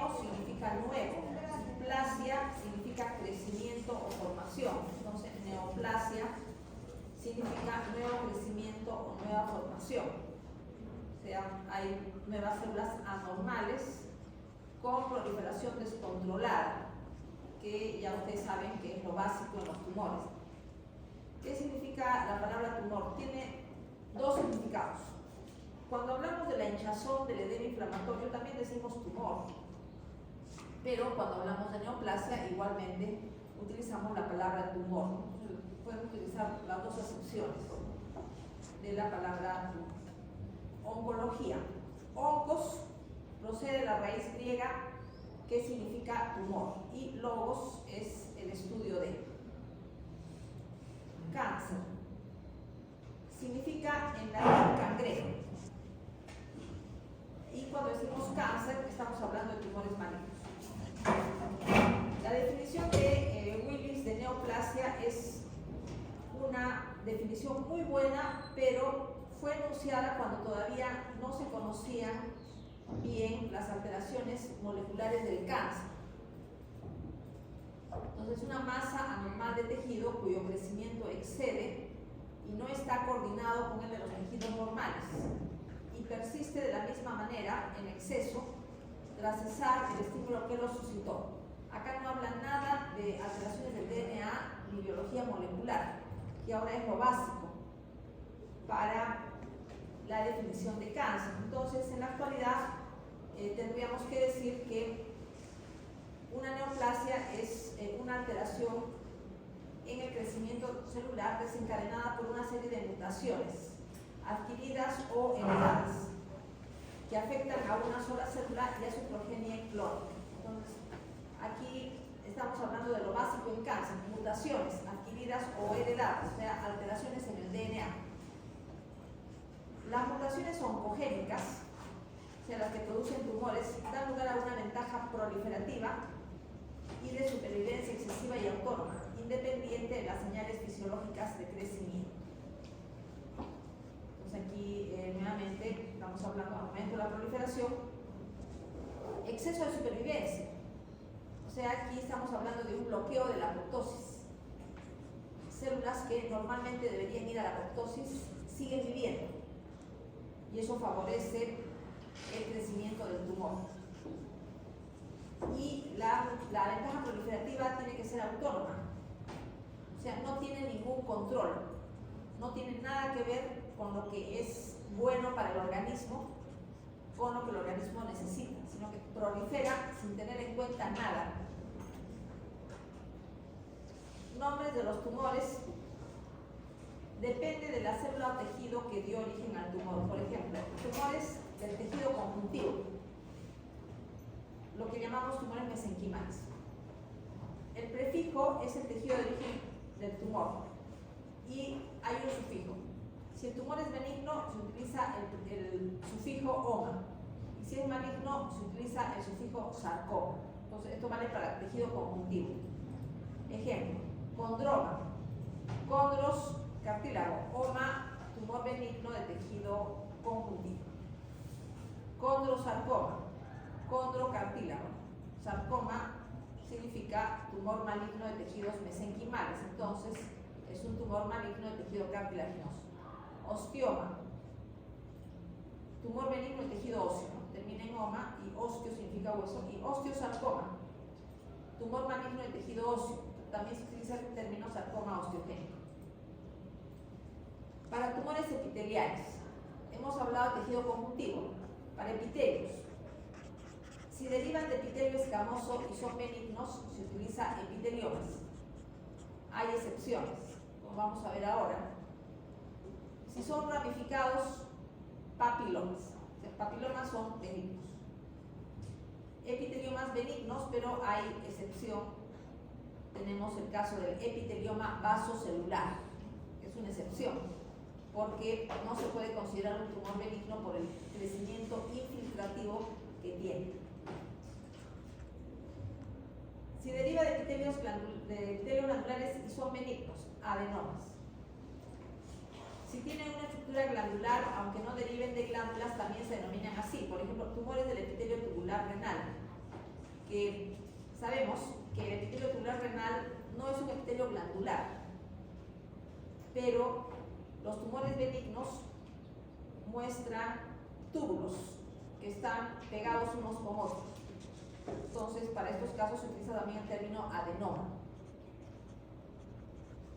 neo significa nuevo, plasia significa crecimiento o formación. Entonces, neoplasia significa nuevo crecimiento o nueva formación. O sea, hay nuevas células anormales con proliferación descontrolada, que ya ustedes saben que es lo básico en los tumores. ¿Qué significa la palabra tumor? Tiene dos significados. Cuando hablamos de la hinchazón, del edema inflamatorio, también decimos tumor. Pero cuando hablamos de neoplasia, igualmente utilizamos la palabra tumor. Pueden utilizar las dos acepciones de la palabra tumor. Oncología. Oncos procede de la raíz griega que significa tumor y logos es el estudio de. Cáncer significa en latín cangrejo. Y cuando decimos cáncer, estamos hablando de tumores malignos. La definición de Willis de neoplasia es una definición muy buena, pero fue enunciada cuando todavía no se conocían bien las alteraciones moleculares del cáncer. Entonces, una masa anormal de tejido cuyo crecimiento excede y no está coordinado con el de los tejidos normales y persiste de la misma manera en exceso tras cesar el estímulo que lo suscitó. Acá no habla nada de alteraciones del DNA ni biología molecular, que ahora es lo básico para la definición de cáncer. Entonces, en la actualidad tendríamos que decir que una neoplasia es una alteración en el crecimiento celular desencadenada por una serie de mutaciones adquiridas o heredadas que afectan a una sola célula y a su progenie clónica. Entonces, aquí estamos hablando de lo básico en cáncer: mutaciones adquiridas o heredadas, o sea, alteraciones en el DNA. Las mutaciones oncogénicas, o sea, las que producen tumores, dan lugar a una ventaja proliferativa y de supervivencia excesiva y autónoma, independiente de las señales fisiológicas de crecimiento. Entonces aquí nuevamente estamos hablando de aumento de la proliferación, exceso de supervivencia, o sea, aquí estamos hablando de un bloqueo de la apoptosis. Células que normalmente deberían ir a la apoptosis siguen viviendo y eso favorece el crecimiento del tumor. Y la ventaja proliferativa tiene que ser autónoma, o sea, no tiene ningún control, no tiene nada que ver con lo que es bueno para el organismo, con lo que el organismo necesita, sino que prolifera sin tener en cuenta nada. Nombres de los tumores depende de la célula o tejido que dio origen al tumor. Por ejemplo, tumores del tejido conjuntivo, lo que llamamos tumores mesenquimales. El prefijo es el tejido de origen del tumor y hay un sufijo. Si el tumor es benigno, se utiliza el sufijo oma, y si es maligno, se utiliza el sufijo sarcoma. Entonces, esto vale para el tejido conjuntivo. Ejemplo: condroma, condros, cartílago; oma, tumor benigno de tejido conjuntivo. Condrosarcoma, condrocartílago; sarcoma significa tumor maligno de tejidos mesenquimales, entonces es un tumor maligno de tejido cartilaginoso. Osteoma, tumor benigno de tejido óseo, termina en oma y osteo significa hueso. Y osteosarcoma, tumor maligno de tejido óseo, también se utiliza el término sarcoma osteogénico. Para tumores epiteliales, hemos hablado de tejido conjuntivo. Para epitelios, si derivan de epitelio escamoso y son benignos, se utiliza epiteliomas. Hay excepciones, como vamos a ver ahora. Si son ramificados, papilomas. O sea, papilomas son benignos. Epiteliomas benignos, pero hay excepción. Tenemos el caso del epitelioma vasocelular, que es una excepción, porque no se puede considerar un tumor benigno por el crecimiento infiltrativo que tiene. Si deriva de epitelios glandulares y son benignos, adenomas. Si tienen una estructura glandular, aunque no deriven de glándulas, también se denominan así. Por ejemplo, tumores del epitelio tubular renal. que sabemos que el epitelio tubular renal no es un epitelio glandular, pero los tumores benignos muestran túbulos que están pegados unos con otros. Entonces, para estos casos se utiliza también el término adenoma.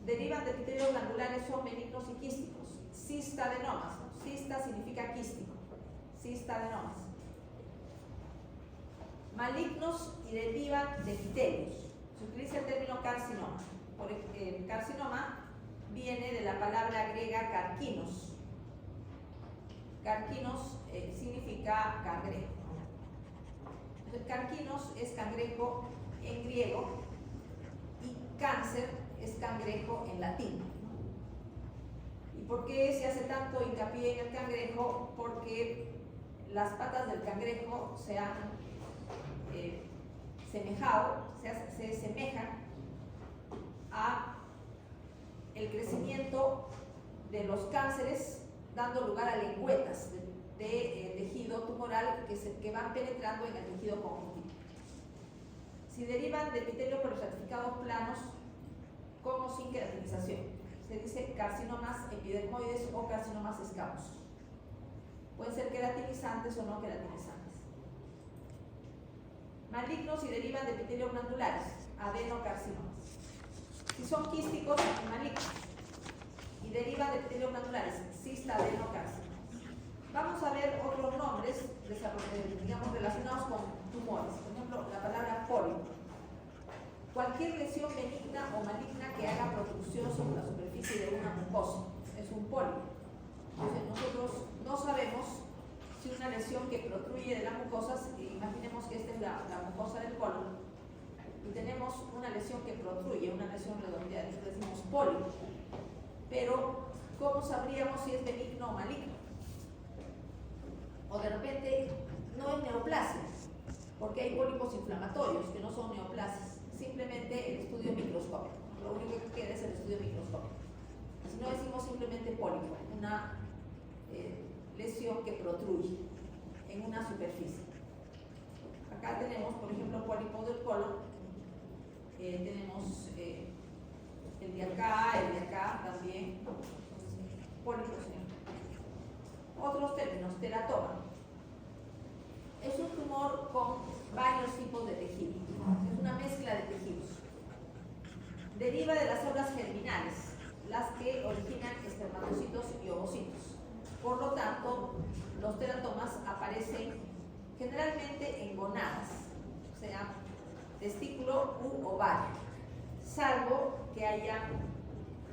Derivan de epitelios glandulares, son benignos y quísticos. Cistadenomas. Cista significa quístico. Cistadenomas. Malignos y derivan de epitelios. Se utiliza el término carcinoma. El carcinoma viene de la palabra griega carquinos. Carquinos significa cangrejo. Entonces, carquinos es cangrejo en griego y cáncer es cangrejo en latín. ¿Y por qué se hace tanto hincapié en el cangrejo? Porque las patas del cangrejo se han se semejan a el crecimiento de los cánceres, dando lugar a lengüetas de tejido tumoral que van penetrando en el tejido conjuntivo. Si derivan de epitelio perostratificados planos con o sin queratinización, se dice carcinomas epidermoides o carcinomas escamosos. Pueden ser queratinizantes o no queratinizantes. Malignos y derivan de epitelios glandulares, adenocarcinomas. Si son quísticos y malignos y derivan de epitelios glandulares, cistadenocarcinomas. Vamos a ver otros nombres digamos, relacionados con tumores. Por ejemplo, la palabra pólipo. Cualquier lesión benigna o maligna que haga protrusión sobre la superficie de una mucosa es un pólipo. Entonces, nosotros no sabemos si una lesión que protruye de la mucosa, imaginemos que esta es la mucosa del colon, y tenemos una lesión que protruye, una lesión redondeada, entonces decimos pólipo. Pero, ¿cómo sabríamos si es benigno o maligno? O de repente no es neoplasia, porque hay pólipos inflamatorios que no son neoplasias, simplemente el estudio microscópico. Lo único que queda es el estudio microscópico. Si no decimos simplemente pólipo, una lesión que protruye en una superficie. Acá tenemos, por ejemplo, pólipos del colon, tenemos el de acá también, pólipos. Otros términos, teratoma. Es un tumor con varios tipos de tejido, es una mezcla de tejidos. Deriva de las células germinales, las que originan espermatocitos y ovocitos. Por lo tanto, los teratomas aparecen generalmente en gonadas, o sea, testículo u ovario, salvo que haya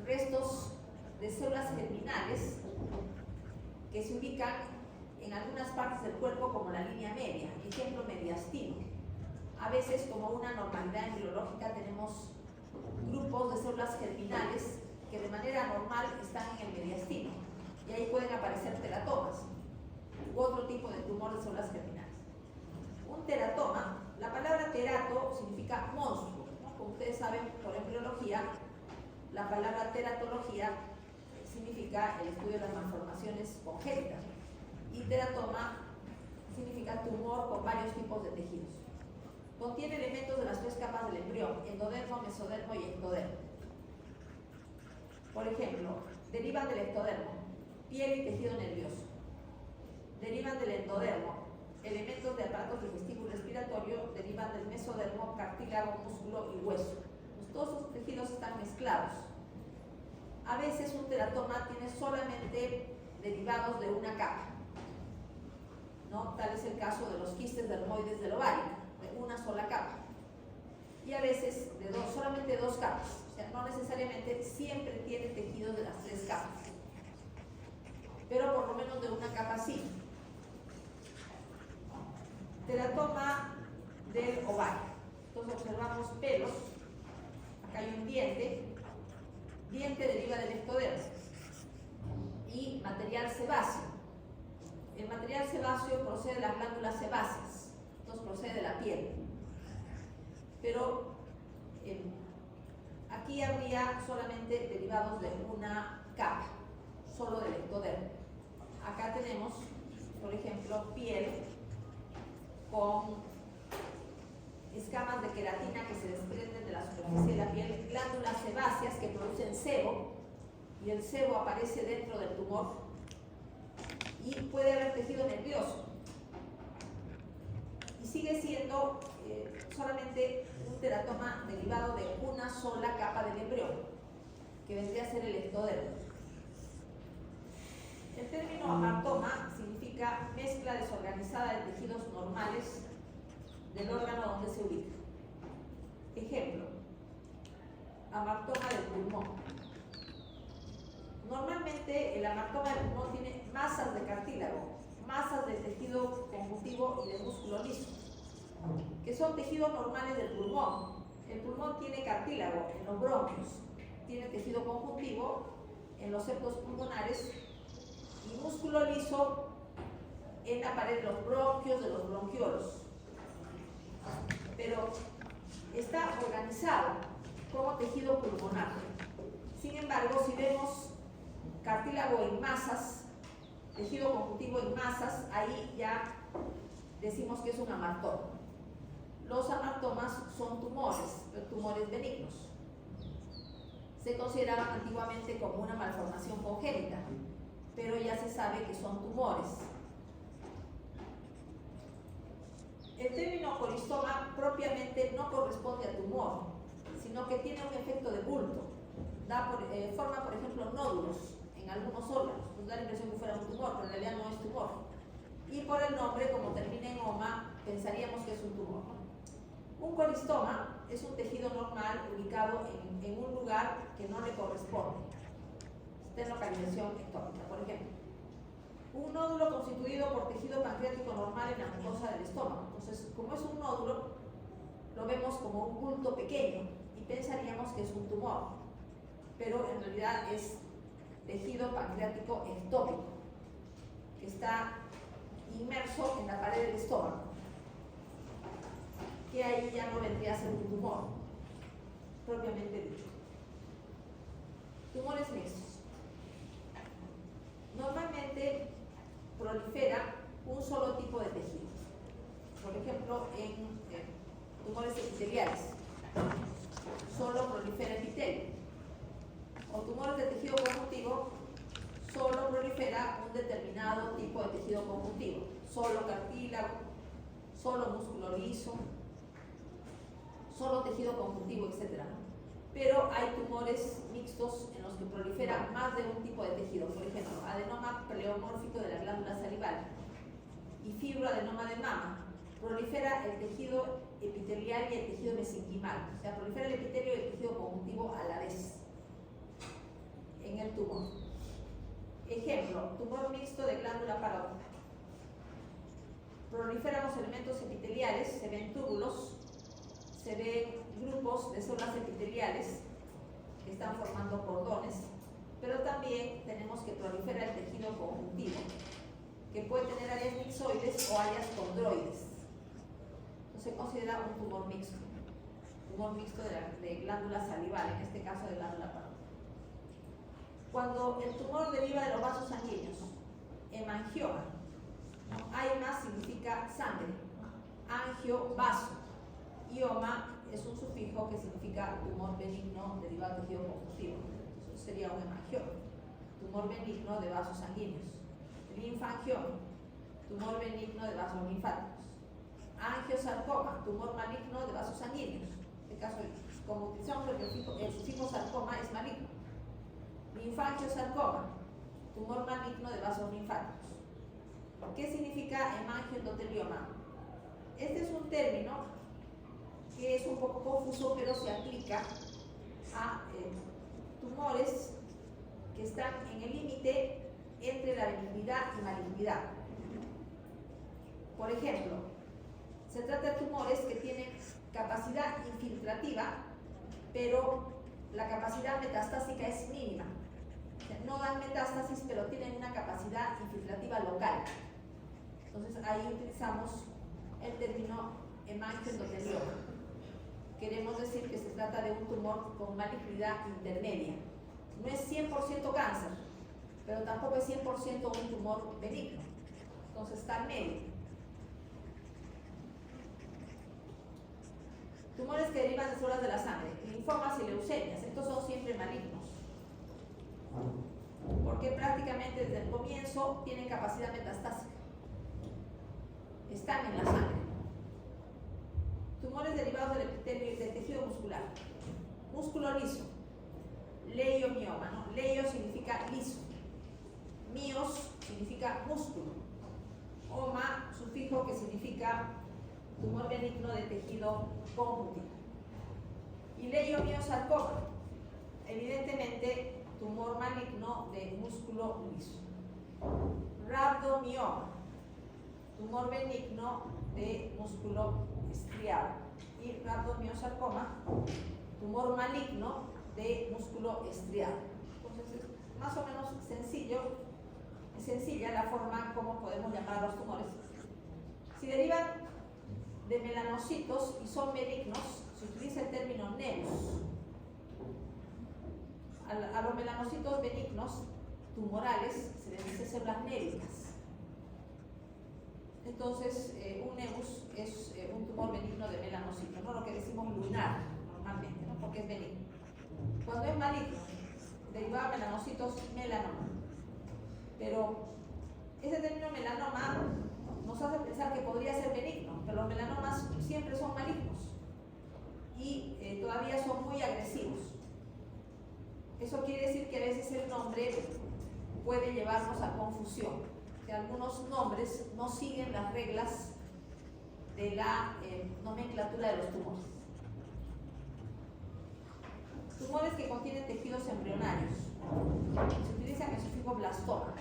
restos de células germinales que se ubican en algunas partes del cuerpo como la línea media, ejemplo mediastino. A veces, como una normalidad embriológica, tenemos grupos de células germinales que de manera normal están en el mediastino y ahí pueden aparecer teratomas u otro tipo de tumor de células germinales. Un teratoma, la palabra terato significa monstruo, ¿no? Como ustedes saben por embriología, la palabra teratología significa el estudio de las malformaciones congénitas y teratoma significa tumor con varios tipos de tejidos. Contiene elementos de las tres capas del embrión, endodermo, mesodermo y ectodermo. Por ejemplo, derivan del ectodermo, piel y tejido nervioso. Derivan del endodermo, elementos de aparato digestivo y respiratorio. Derivan del mesodermo, cartílago, músculo y hueso. Pues todos estos tejidos están mezclados. A veces un teratoma tiene solamente derivados de una capa, ¿no? Tal es el caso de los quistes dermoides del ovario, de una sola capa. Y a veces de solamente dos capas, o sea, no necesariamente siempre tiene tejidos de las tres capas, pero por lo menos de una capa sí. Teratoma del ovario. Entonces observamos pelos, acá hay un diente deriva del ectodermo y material sebáceo. El material sebáceo procede de las glándulas sebáceas, entonces procede de la piel. Pero aquí habría solamente derivados de una capa, solo del ectodermo. Acá tenemos, por ejemplo, piel con escamas de queratina que se desprenden de la superficie de la piel, glándulas sebáceas que producen sebo, y el sebo aparece dentro del tumor, y puede haber tejido nervioso. Y sigue siendo solamente un teratoma derivado de una sola capa del embrión, que vendría a ser el ectodermo. El término amartoma significa mezcla desorganizada de tejidos normales del órgano donde se ubica. Ejemplo, amartoma del pulmón. Normalmente el amartoma del pulmón tiene masas de cartílago, masas de tejido conjuntivo y de músculo liso, que son tejidos normales del pulmón. El pulmón tiene cartílago en los bronquios, tiene tejido conjuntivo en los septos pulmonares y músculo liso en la pared de los bronquios, de los bronquiolos. Pero está organizado como tejido pulmonar. Sin embargo, si vemos cartílago en masas, tejido conjuntivo en masas, ahí ya decimos que es un amartoma. Los amartomas son tumores benignos. Se consideraban antiguamente como una malformación congénita, pero ya se sabe que son tumores. El término coristoma propiamente no corresponde a tumor, sino que tiene un efecto de bulto. Forma, por ejemplo, nódulos en algunos órganos. Nos da la impresión que fuera un tumor, pero en realidad no es tumor. Y por el nombre, como termina en oma, pensaríamos que es un tumor, ¿no? Un coristoma es un tejido normal ubicado en un lugar que no le corresponde. Está en localización ectópica, por ejemplo. Un nódulo constituido por tejido pancreático normal en la mucosa del estómago. Entonces, como es un nódulo, lo vemos como un bulto pequeño y pensaríamos que es un tumor, pero en realidad es tejido pancreático ectópico, que está inmerso en la pared del estómago, que ahí ya no vendría a ser un tumor, propiamente dicho. Tumores mixtos. Normalmente prolifera un solo tipo de tejido. Por ejemplo, en tumores epiteliales, solo prolifera epitelio. O tumores de tejido conjuntivo, solo prolifera un determinado tipo de tejido conjuntivo. Solo cartílago, solo músculo liso, solo tejido conjuntivo, etc. Pero hay tumores mixtos en los que prolifera más de un tipo de tejido. Por ejemplo, adenoma pleomórfico de la glándula salival y fibroadenoma de mama. Prolifera el tejido epitelial y el tejido mesenquimal. O sea, prolifera el epitelio y el tejido conjuntivo a la vez en el tumor. Ejemplo, tumor mixto de glándula parótida. Proliferan los elementos epiteliales, se ven túbulos, se ven grupos de células epiteliales que están formando cordones, pero también tenemos que prolifera el tejido conjuntivo, que puede tener áreas mixoides o áreas condroides. Entonces se considera un tumor mixto de glándula salival, en este caso de glándula parótida. Cuando el tumor deriva de los vasos sanguíneos, hemangioma, aima significa sangre, angio, vaso, y oma es un sufijo que significa tumor benigno derivado de tejido conjuntivo. Eso sería un hemangioma, tumor benigno de vasos sanguíneos. Linfangioma, tumor benigno de vasos linfáticos. Angiosarcoma, tumor maligno de vasos sanguíneos. En este caso, como utilizamos el sufijo sarcoma, es maligno. Linfangiosarcoma, tumor maligno de vasos linfáticos. ¿Qué significa hemangioendotelioma? Este es un término que es un poco confuso, pero se aplica a tumores que están en el límite entre la benignidad y malignidad. Por ejemplo, se trata de tumores que tienen capacidad infiltrativa, pero la capacidad metastásica es mínima. O sea, no dan metástasis, pero tienen una capacidad infiltrativa local. Entonces ahí utilizamos el término hemangioendotelioma. Queremos decir que se trata de un tumor con malignidad intermedia. No es 100% cáncer, pero tampoco es 100% un tumor benigno. Entonces está en medio. Tumores que derivan de células de la sangre, linfomas y leucemias, estos son siempre malignos, porque prácticamente desde el comienzo tienen capacidad metastásica, están en la sangre. Tumores derivados del tejido muscular, músculo liso, leiomioma, ¿no? Leio significa liso, mios significa músculo, oma, sufijo que significa tumor benigno de tejido conjuntivo. Y leiomiosarcoma, evidentemente tumor maligno de músculo liso. Rhabdomioma, tumor benigno de músculo estriado. Y rhabdomiosarcoma, tumor maligno de músculo estriado. Entonces es más o menos sencilla la forma como podemos llamar a los tumores. Si derivan de melanocitos y son benignos, se utiliza el término nevus. A los melanocitos benignos tumorales se les dice células névicas. Entonces, un nevus es un tumor benigno de melanocito, no lo que decimos lunar normalmente, ¿no? Porque es benigno. Cuando es maligno, derivado de melanocitos, melanoma. Pero ese término melanoma nos hace pensar que podría ser benigno, pero los melanomas siempre son malignos y todavía son muy agresivos. Eso quiere decir que a veces el nombre puede llevarnos a confusión, que algunos nombres no siguen las reglas de la nomenclatura de los tumores. Tumores que contienen tejidos embrionarios. Se utilizan el sufijo blastoma.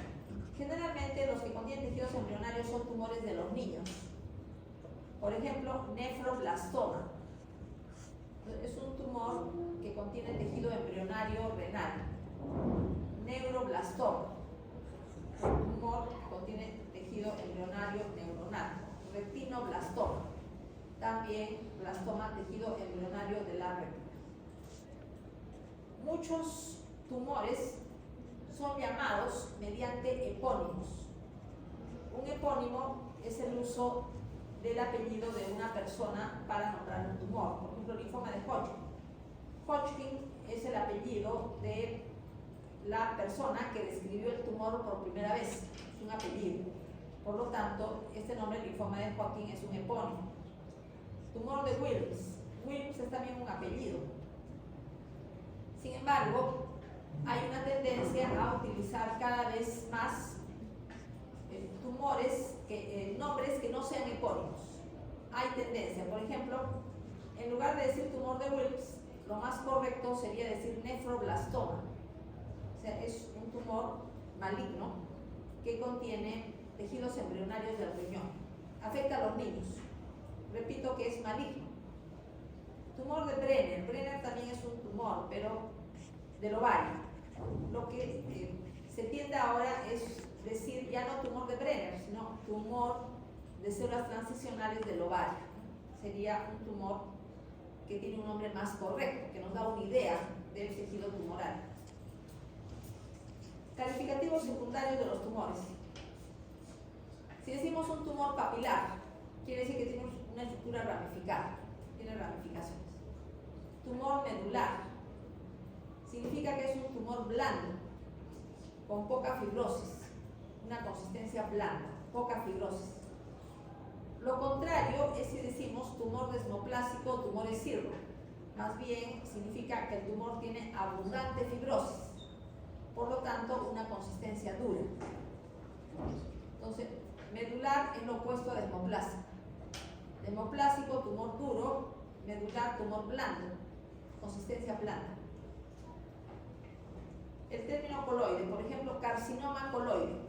Generalmente los que contienen tejidos embrionarios son tumores de los niños. Por ejemplo, nefroblastoma. Es un tumor que contiene tejido embrionario renal. Neuroblastoma. Un tumor que contiene tejido embrionario neuronal. Retinoblastoma. También blastoma, tejido embrionario de la retina. Muchos tumores son llamados mediante epónimos. Un epónimo es el uso del apellido de una persona para nombrar un tumor. Por ejemplo, linfoma de Hodgkin. Hodgkin es el apellido de la persona que describió el tumor por primera vez. Es un apellido. Por lo tanto, este nombre, linfoma de Hodgkin, es un epónimo. Tumor de Wilms. Wilms es también un apellido. Sin embargo, hay una tendencia a utilizar cada vez más nombres que no sean epónimos. Hay tendencia, por ejemplo, en lugar de decir tumor de Wilms, lo más correcto sería decir nefroblastoma. O sea, es un tumor maligno que contiene tejidos embrionarios del riñón. Afecta a los niños. Repito que es maligno. Tumor de Brenner. Brenner también es un tumor, pero del ovario. Lo que se tiende ahora es decir ya no tumor de Brenner, sino tumor de células transicionales del ovario. Sería un tumor que tiene un nombre más correcto, que nos da una idea del tejido tumoral. Calificativos secundarios de los tumores. Si decimos un tumor papilar, quiere decir que tiene una estructura ramificada, tiene ramificaciones. Tumor medular significa que es un tumor blando, con poca fibrosis, una consistencia blanda, poca fibrosis. Lo contrario es si decimos tumor desmoplásico o tumor escirro. Más bien significa que el tumor tiene abundante fibrosis, por lo tanto una consistencia dura. Entonces, medular es lo opuesto a desmoplásico. Desmoplásico, tumor duro; medular, tumor blando, consistencia blanda. El término coloide, por ejemplo, carcinoma coloide,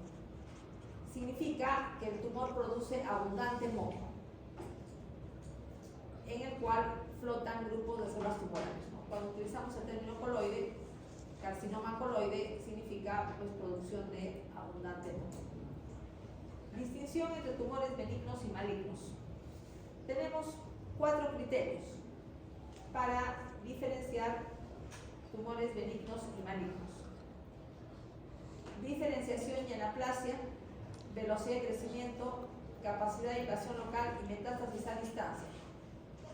significa que el tumor produce abundante moco, en el cual flotan grupos de células tumorales, ¿no? Cuando utilizamos el término coloide, carcinoma coloide, significa pues, producción de abundante moco. Distinción entre tumores benignos y malignos. Tenemos 4 criterios para diferenciar tumores benignos y malignos. Diferenciación y anaplasia, velocidad de crecimiento, capacidad de invasión local y metástasis a distancia.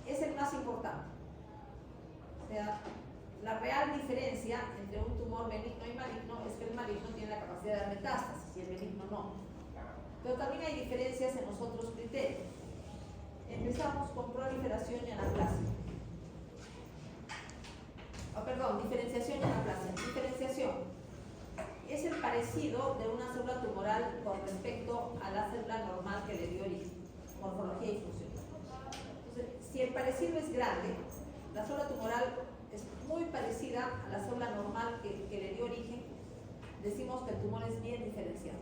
Es el más importante. sea, la real diferencia entre un tumor benigno y maligno es que el maligno tiene la capacidad de dar metástasis y el benigno no. Pero también hay diferencias en los otros criterios. Empezamos con proliferación y anaplasia. Diferenciación y anaplasia. Diferenciación es el parecido de una célula tumoral con respecto a la célula normal que le dio origen, morfología y función. Entonces, si el parecido es grande, la célula tumoral es muy parecida a la célula normal que le dio origen, decimos que el tumor es bien diferenciado.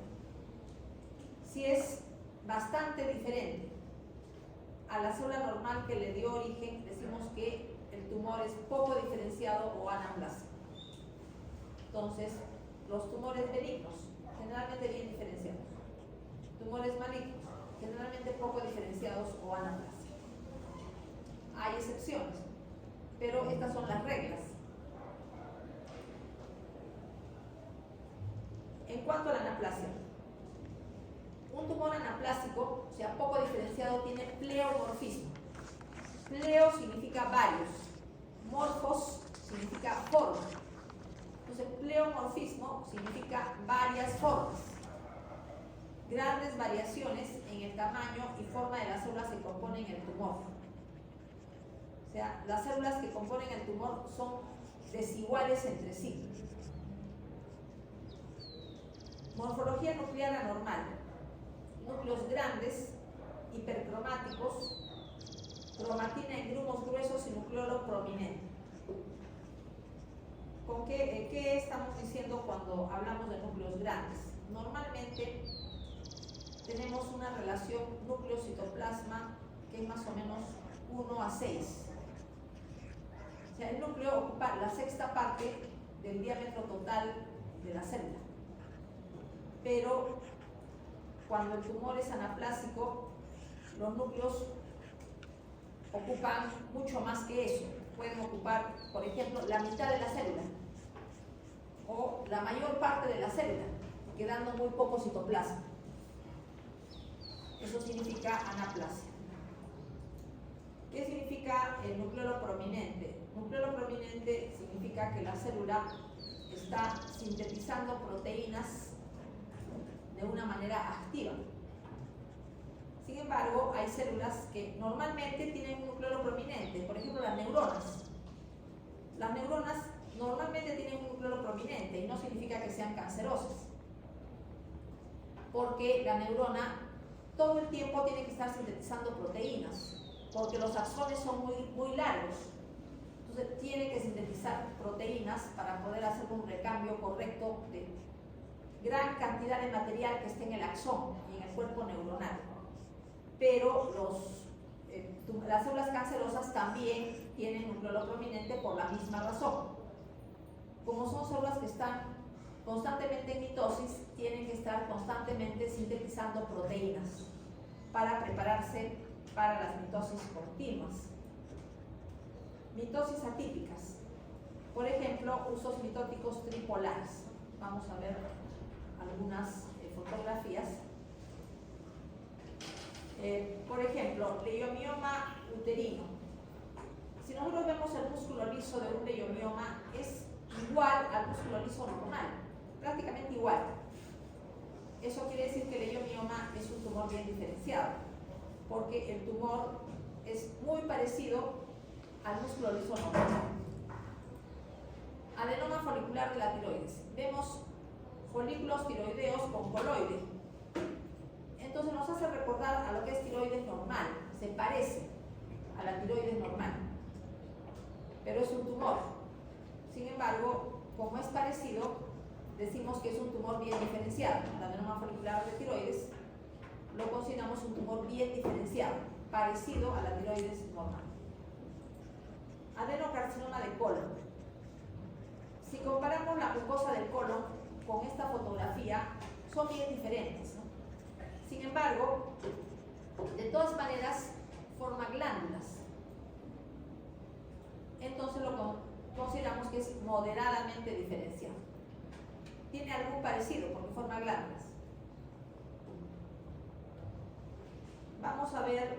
Si es bastante diferente a la célula normal que le dio origen, decimos que el tumor es poco diferenciado o anaplásico. Entonces, los tumores benignos, generalmente bien diferenciados. Tumores malignos, generalmente poco diferenciados o anaplásicos. Hay excepciones, pero estas son las reglas. En cuanto a la anaplasia, un tumor anaplásico, o sea, poco diferenciado, tiene pleomorfismo. Pleo significa varios, morfos significa forma. Entonces, pleomorfismo significa varias formas. Grandes variaciones en el tamaño y forma de las células que componen el tumor. O sea, las células que componen el tumor son desiguales entre sí. Morfología nuclear anormal. Núcleos grandes, hipercromáticos, cromatina en grumos gruesos y nucleolo prominente. ¿Qué estamos diciendo cuando hablamos de núcleos grandes? Normalmente tenemos una relación núcleo-citoplasma que es más o menos 1:6. O sea, el núcleo ocupa la sexta parte del diámetro total de la célula. Pero cuando el tumor es anaplásico, los núcleos ocupan mucho más que eso. Pueden ocupar, por ejemplo, la mitad de la célula o la mayor parte de la célula, quedando muy poco citoplasma. Eso significa anaplasia. ¿Qué significa el nucleolo prominente? Nucleolo prominente significa que la célula está sintetizando proteínas de una manera activa. Sin embargo, hay células que normalmente tienen un nucleolo prominente, por ejemplo las neuronas. Las neuronas normalmente tienen un nucleolo prominente y no significa que sean cancerosas, porque la neurona todo el tiempo tiene que estar sintetizando proteínas, porque los axones son muy largos. Entonces tiene que sintetizar proteínas para poder hacer un recambio correcto de gran cantidad de material que esté en el axón y en el cuerpo neuronal. Pero las células cancerosas también tienen nucleolo prominente por la misma razón. Como son células que están constantemente en mitosis, tienen que estar constantemente sintetizando proteínas para prepararse para las mitosis continuas. Mitosis atípicas. Por ejemplo, usos mitóticos tripolares. Vamos a ver algunas fotografías. Por ejemplo, leiomioma uterino. Si nosotros vemos el músculo liso de un leiomioma, es igual al músculo liso normal, prácticamente igual. Eso quiere decir que el leiomioma es un tumor bien diferenciado, porque el tumor es muy parecido al músculo liso normal. Adenoma folicular de la tiroides. Vemos folículos tiroideos con coloide. Entonces nos hace recordar a lo que es tiroides normal, se parece a la tiroides normal, pero es un tumor. Sin embargo, como es parecido, decimos que es un tumor bien diferenciado. El adenoma folicular de tiroides lo consideramos un tumor bien diferenciado, parecido a la tiroides normal. Adenocarcinoma de colon. Si comparamos la mucosa del colon con esta fotografía, son bien diferentes, ¿no? Sin embargo, de todas maneras, forma glándulas. Entonces lo consideramos que es moderadamente diferenciado. Tiene algún parecido porque forma glándulas. Vamos a ver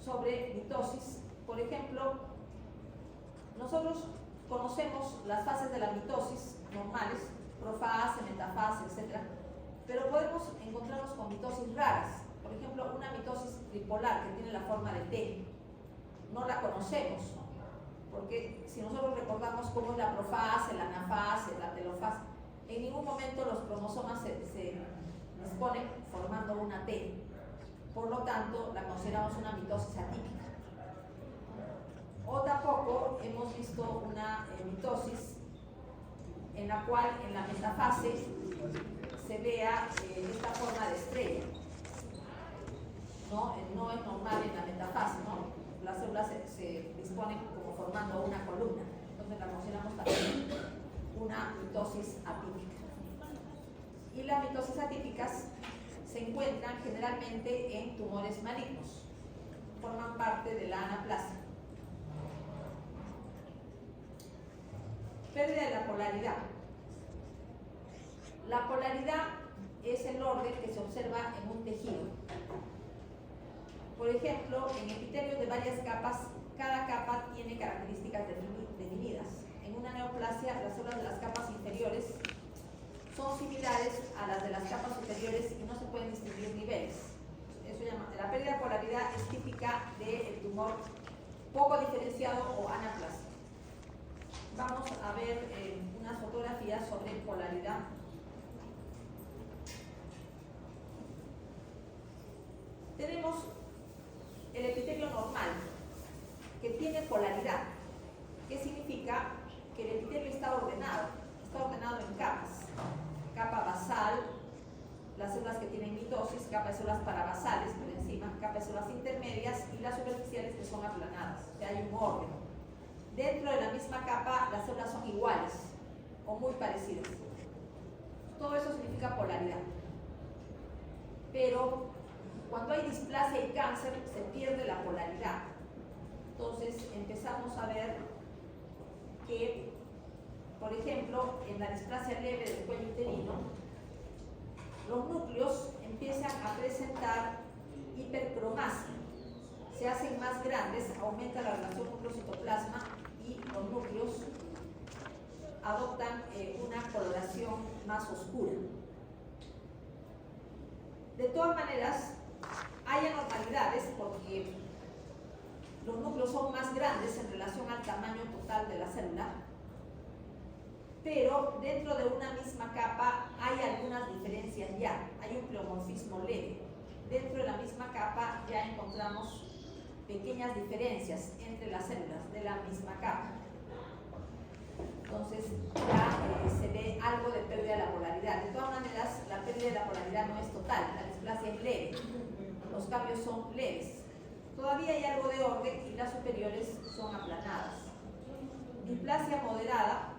sobre mitosis. Por ejemplo, Nosotros conocemos las fases de la mitosis normales, profase, metafase, etc. Pero podemos encontrarnos con mitosis raras. Por ejemplo, una mitosis tripolar que tiene la forma de T. No la conocemos, porque si nosotros recordamos cómo es la profase, la anafase, la telofase, en ningún momento los cromosomas se disponen formando una T. Por lo tanto, la consideramos una mitosis atípica. O tampoco hemos visto una mitosis en la cual en la metafase se vea esta forma de estrella. No es normal en la metafase, ¿no? Las células se disponen como formando una columna. Entonces la consideramos también una mitosis atípica. Y las mitosis atípicas se encuentran generalmente en tumores malignos. Forman parte de la anaplasia. Pérdida de la polaridad. La polaridad es el orden que se observa en un tejido. Por ejemplo, en epitelios de varias capas, cada capa tiene características definidas. En una neoplasia, las células de las capas inferiores son similares a las de las capas superiores y no se pueden distinguir niveles. Eso llama, la pérdida de polaridad es típica del tumor poco diferenciado o anaplasia. Vamos a ver unas fotografías sobre polaridad. Tenemos el epitelio normal, que tiene polaridad. ¿Qué significa? Que el epitelio está ordenado en capas. Capa basal, las células que tienen mitosis, capa de células parabasales por encima, capa de células intermedias y las superficiales que son aplanadas. O sea, hay un orden. Dentro de la misma capa, las células son iguales o muy parecidas. Todo eso significa polaridad. Pero cuando hay displasia y cáncer, se pierde la polaridad. Entonces empezamos a ver que, por ejemplo, en la displasia leve del cuello uterino, los núcleos empiezan a presentar hipercromasia. Se hacen más grandes, aumenta la relación núcleo-citoplasma y los núcleos adoptan una coloración más oscura. De todas maneras, hay anormalidades porque los núcleos son más grandes en relación al tamaño total de la célula, pero dentro de una misma capa hay algunas diferencias ya, hay un pleomorfismo leve. Dentro de la misma capa ya encontramos pequeñas diferencias entre las células de la misma capa. Entonces ya se ve algo de pérdida de la polaridad. De todas maneras, la pérdida de la polaridad no es total, la displasia es leve, los cambios son leves. Todavía hay algo de orden y las superiores son aplanadas. Displasia moderada,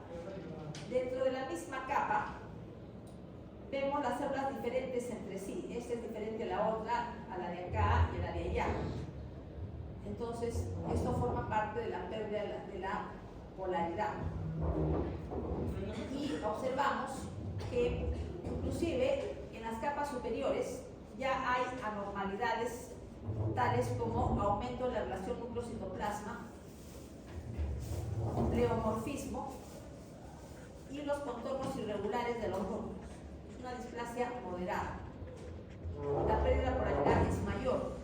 dentro de la misma capa vemos las células diferentes entre sí. Esta es diferente a la otra, a la de acá y a la de allá. Entonces, esto forma parte de la pérdida de la polaridad. Y observamos que inclusive en las capas superiores ya hay anormalidades tales como aumento de la relación núcleo-citoplasma, pleomorfismo y los contornos irregulares de los núcleos. Es una displasia moderada. La pérdida de la polaridad es mayor.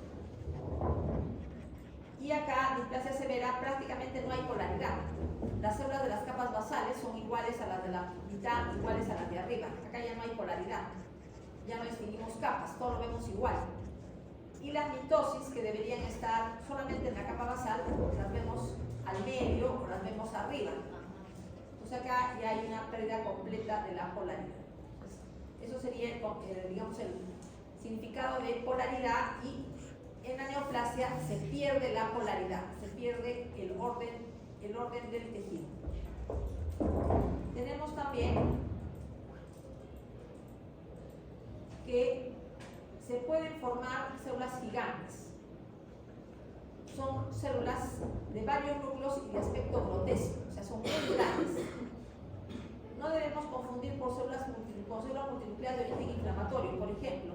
Y acá, displasia severa, prácticamente no hay polaridad. Las células de las capas basales son iguales a las de la mitad, iguales a las de arriba. Acá ya no hay polaridad. Ya no distinguimos capas, todo lo vemos igual. Y las mitosis, que deberían estar solamente en la capa basal, las vemos al medio o las vemos arriba. Entonces acá ya hay una pérdida completa de la polaridad. Entonces, eso sería, digamos, el significado de polaridad. Y en la neoplasia se pierde la polaridad, se pierde el orden del tejido. Tenemos también que se pueden formar células gigantes. Son células de varios núcleos y de aspecto grotesco, o sea, son muy grandes. No debemos confundir con células multinucleadas de origen inflamatorio. Por ejemplo,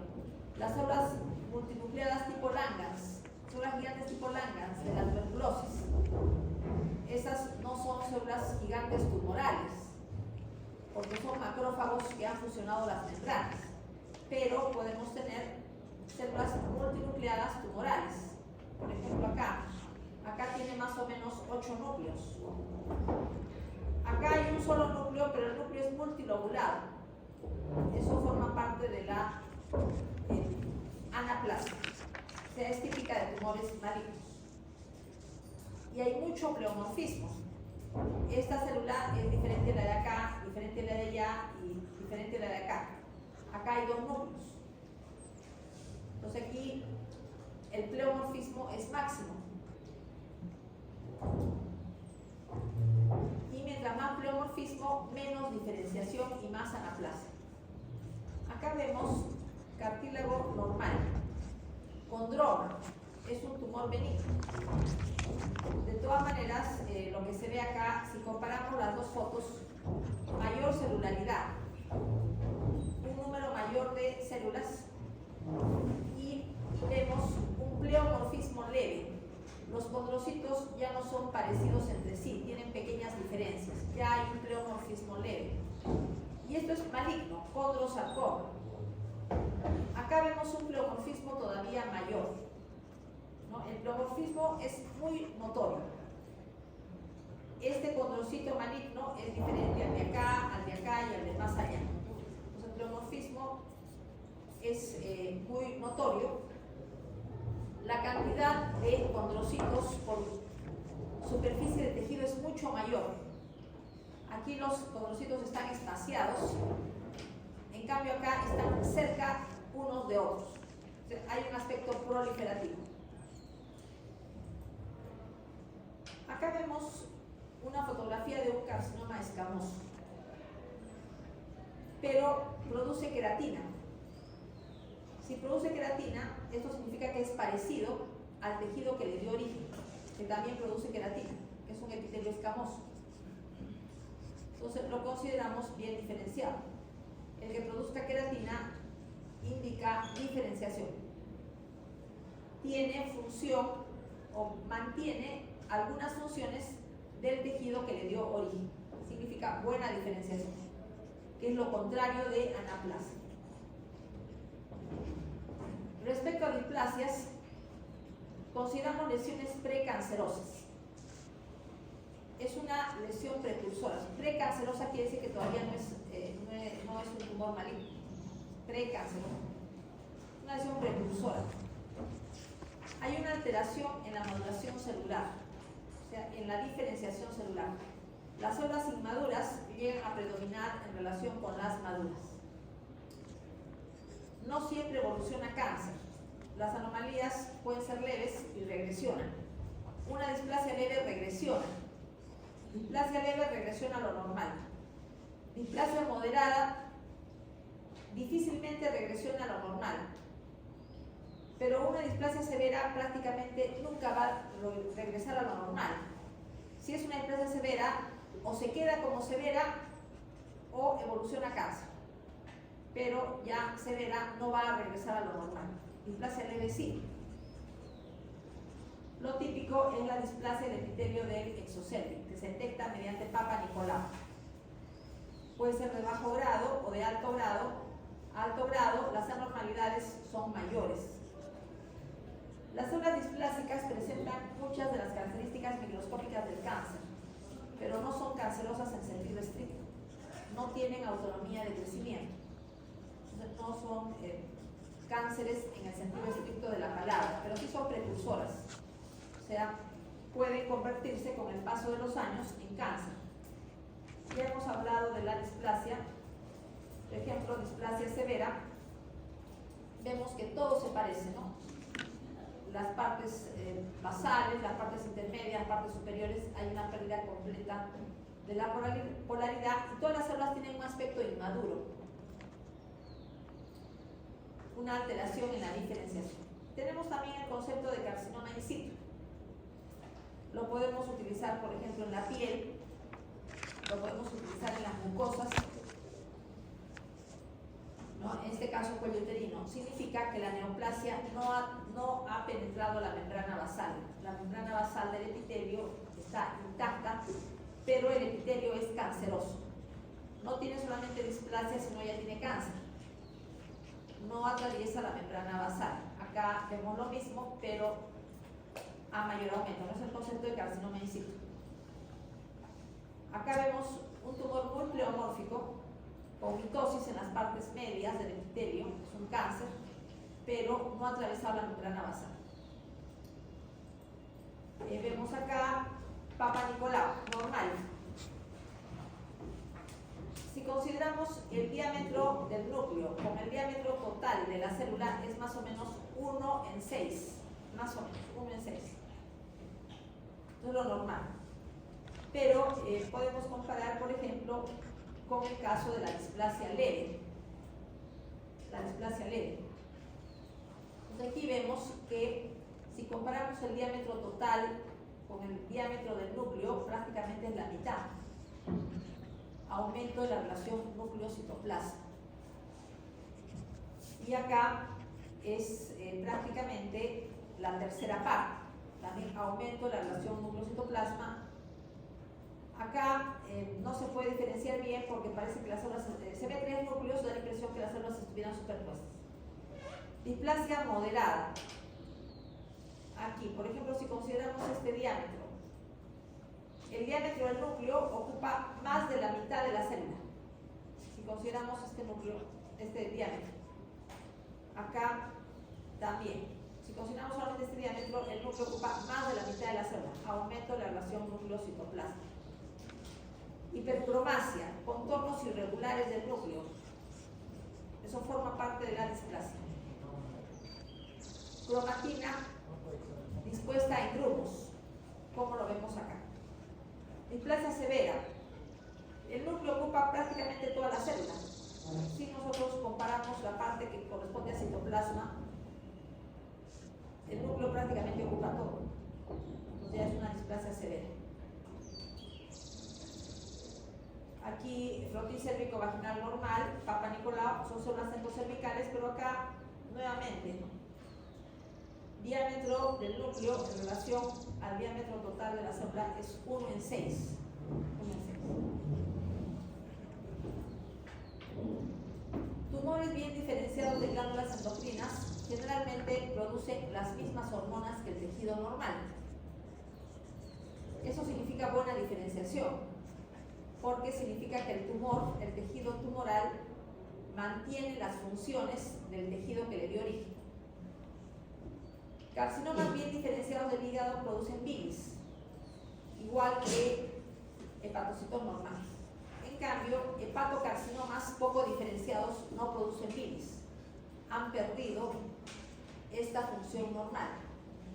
las células multinucleadas tipo Langerhans, células gigantes tipo Langerhans de la tuberculosis. Esas no son células gigantes tumorales, porque son macrófagos que han fusionado las membranas, pero podemos tener células multinucleadas tumorales. Por ejemplo, acá tiene más o menos 8 núcleos. Acá hay un solo núcleo, pero el núcleo es multilobulado. Eso forma parte de la anaplasia. O sea, es típica de tumores malignos. Y hay mucho pleomorfismo. Esta célula es diferente a la de acá, diferente a la de allá y diferente a la de acá. Acá hay 2 núcleos. Entonces aquí el pleomorfismo es máximo. Y mientras más pleomorfismo, menos diferenciación y más anaplasia. Acá vemos cartílago normal. Condroma es un tumor benigno. De todas maneras, lo que se ve acá, si comparamos las dos fotos, mayor celularidad, un número mayor de células, y vemos un pleomorfismo leve. Los condrocitos ya no son parecidos entre sí, tienen pequeñas diferencias, ya hay un pleomorfismo leve. Y esto es maligno, condrosarcoma. Acá vemos un pleomorfismo todavía mayor, ¿no? El pleomorfismo es muy notorio. Este condrocito maligno es diferente al de acá y al de más allá. Entonces, el pleomorfismo es muy notorio. La cantidad de condrocitos por superficie de tejido es mucho mayor. Aquí los condrocitos están espaciados, en cambio acá están cerca unos de otros. O sea, hay un aspecto proliferativo. Acá vemos una fotografía de un carcinoma escamoso, pero produce queratina. Si produce queratina, esto significa que es parecido al tejido que le dio origen, que también produce queratina, que es un epitelio escamoso. Entonces lo consideramos bien diferenciado. El que produzca queratina indica diferenciación. Tiene función o mantiene algunas funciones del tejido que le dio origen. Significa buena diferenciación, que es lo contrario de anaplasia. Respecto a displasias, consideramos lesiones precancerosas. Es una lesión precursora. Precancerosa quiere decir que todavía no es un tumor maligno. Precancerosa. Una lesión precursora. Hay una alteración en la maduración celular, o sea, en la diferenciación celular. Las células inmaduras llegan a predominar en relación con las maduras. No siempre evoluciona cáncer. Las anomalías pueden ser leves y regresionan. Una displasia leve regresiona. Displasia leve regresiona a lo normal. Displasia moderada difícilmente regresiona a lo normal. Pero una displasia severa prácticamente nunca va a regresar a lo normal. Si es una displasia severa, o se queda como severa o evoluciona a cáncer. Pero ya severa no va a regresar a lo normal. Displasia leve sí. Lo típico es la displasia del epitelio del exocelio, que se detecta mediante Papa Nicolau. Puede ser de bajo grado o de alto grado. A alto grado, las anormalidades son mayores. Las células displásicas presentan muchas de las características microscópicas del cáncer, pero no son cancerosas en sentido estricto. No tienen autonomía de crecimiento. No son cánceres en el sentido estricto de la palabra, pero sí son precursoras. O sea, pueden convertirse con el paso de los años en cáncer. Ya hemos hablado de la displasia, por ejemplo, displasia severa. Vemos que todo se parece, ¿no? Las partes basales, las partes intermedias, las partes superiores, hay una pérdida completa de la polaridad y todas las células tienen un aspecto inmaduro, una alteración en la diferenciación. Tenemos también el concepto de carcinoma in situ. Lo podemos utilizar, por ejemplo, en la piel, lo podemos utilizar en las mucosas, ¿no? En este caso cuello uterino. Significa que la neoplasia no ha penetrado la membrana basal. La membrana basal del epitelio está intacta pero el epitelio es canceroso. No tiene solamente displasia, sino ya tiene cáncer. No atraviesa la membrana basal. Acá vemos lo mismo, pero a mayor aumento. No es el concepto de carcinoma in situ. Acá vemos un tumor muy pleomórfico, con mitosis en las partes medias del epitelio, es un cáncer, pero no atravesaba la membrana basal. Vemos acá Papa Nicolau, normal. Si consideramos el diámetro del núcleo con el diámetro total de la célula, es más o menos 1 en 6, más o menos 1 en 6. Esto es lo normal. Pero podemos comparar, por ejemplo, con el caso de la displasia leve. La displasia leve. Entonces aquí vemos que si comparamos el diámetro total con el diámetro del núcleo, prácticamente es la mitad. Aumento de la relación núcleo-citoplasma. Y acá es prácticamente la tercera parte. También aumento de la relación núcleo-citoplasma. Acá no se puede diferenciar bien porque parece que las células, se ve 3 núcleos, da la impresión que las células estuvieran superpuestas. Displasia moderada. Aquí, por ejemplo, si consideramos este diámetro, el diámetro del núcleo ocupa más de la mitad de la célula. Si consideramos este núcleo, este diámetro. Acá también. Si consideramos solamente este diámetro, el núcleo ocupa más de la mitad de la célula. Aumento de la relación núcleo-citoplasma. Hipercromasia, contornos irregulares del núcleo. Eso forma parte de la displasia. Cromatina dispuesta en grumos, como lo vemos acá. Displasia severa. El núcleo ocupa prácticamente toda la célula. Si nosotros comparamos la parte que corresponde al citoplasma, el núcleo prácticamente ocupa todo. Entonces ya es una displasia severa. Aquí, frotis cérvico-vaginal normal, Papa Nicolau, son células endocervicales, pero acá, nuevamente, diámetro del núcleo en relación al diámetro total de la célula es 1 en 6. 1 en 6. Tumores bien diferenciados de glándulas endocrinas generalmente producen las mismas hormonas que el tejido normal. Eso significa buena diferenciación, porque significa que el tumor, el tejido tumoral, mantiene las funciones del tejido que le dio origen. Carcinomas bien diferenciados del hígado producen bilis, igual que hepatocitos normales. En cambio, hepatocarcinomas poco diferenciados no producen bilis. Han perdido esta función normal,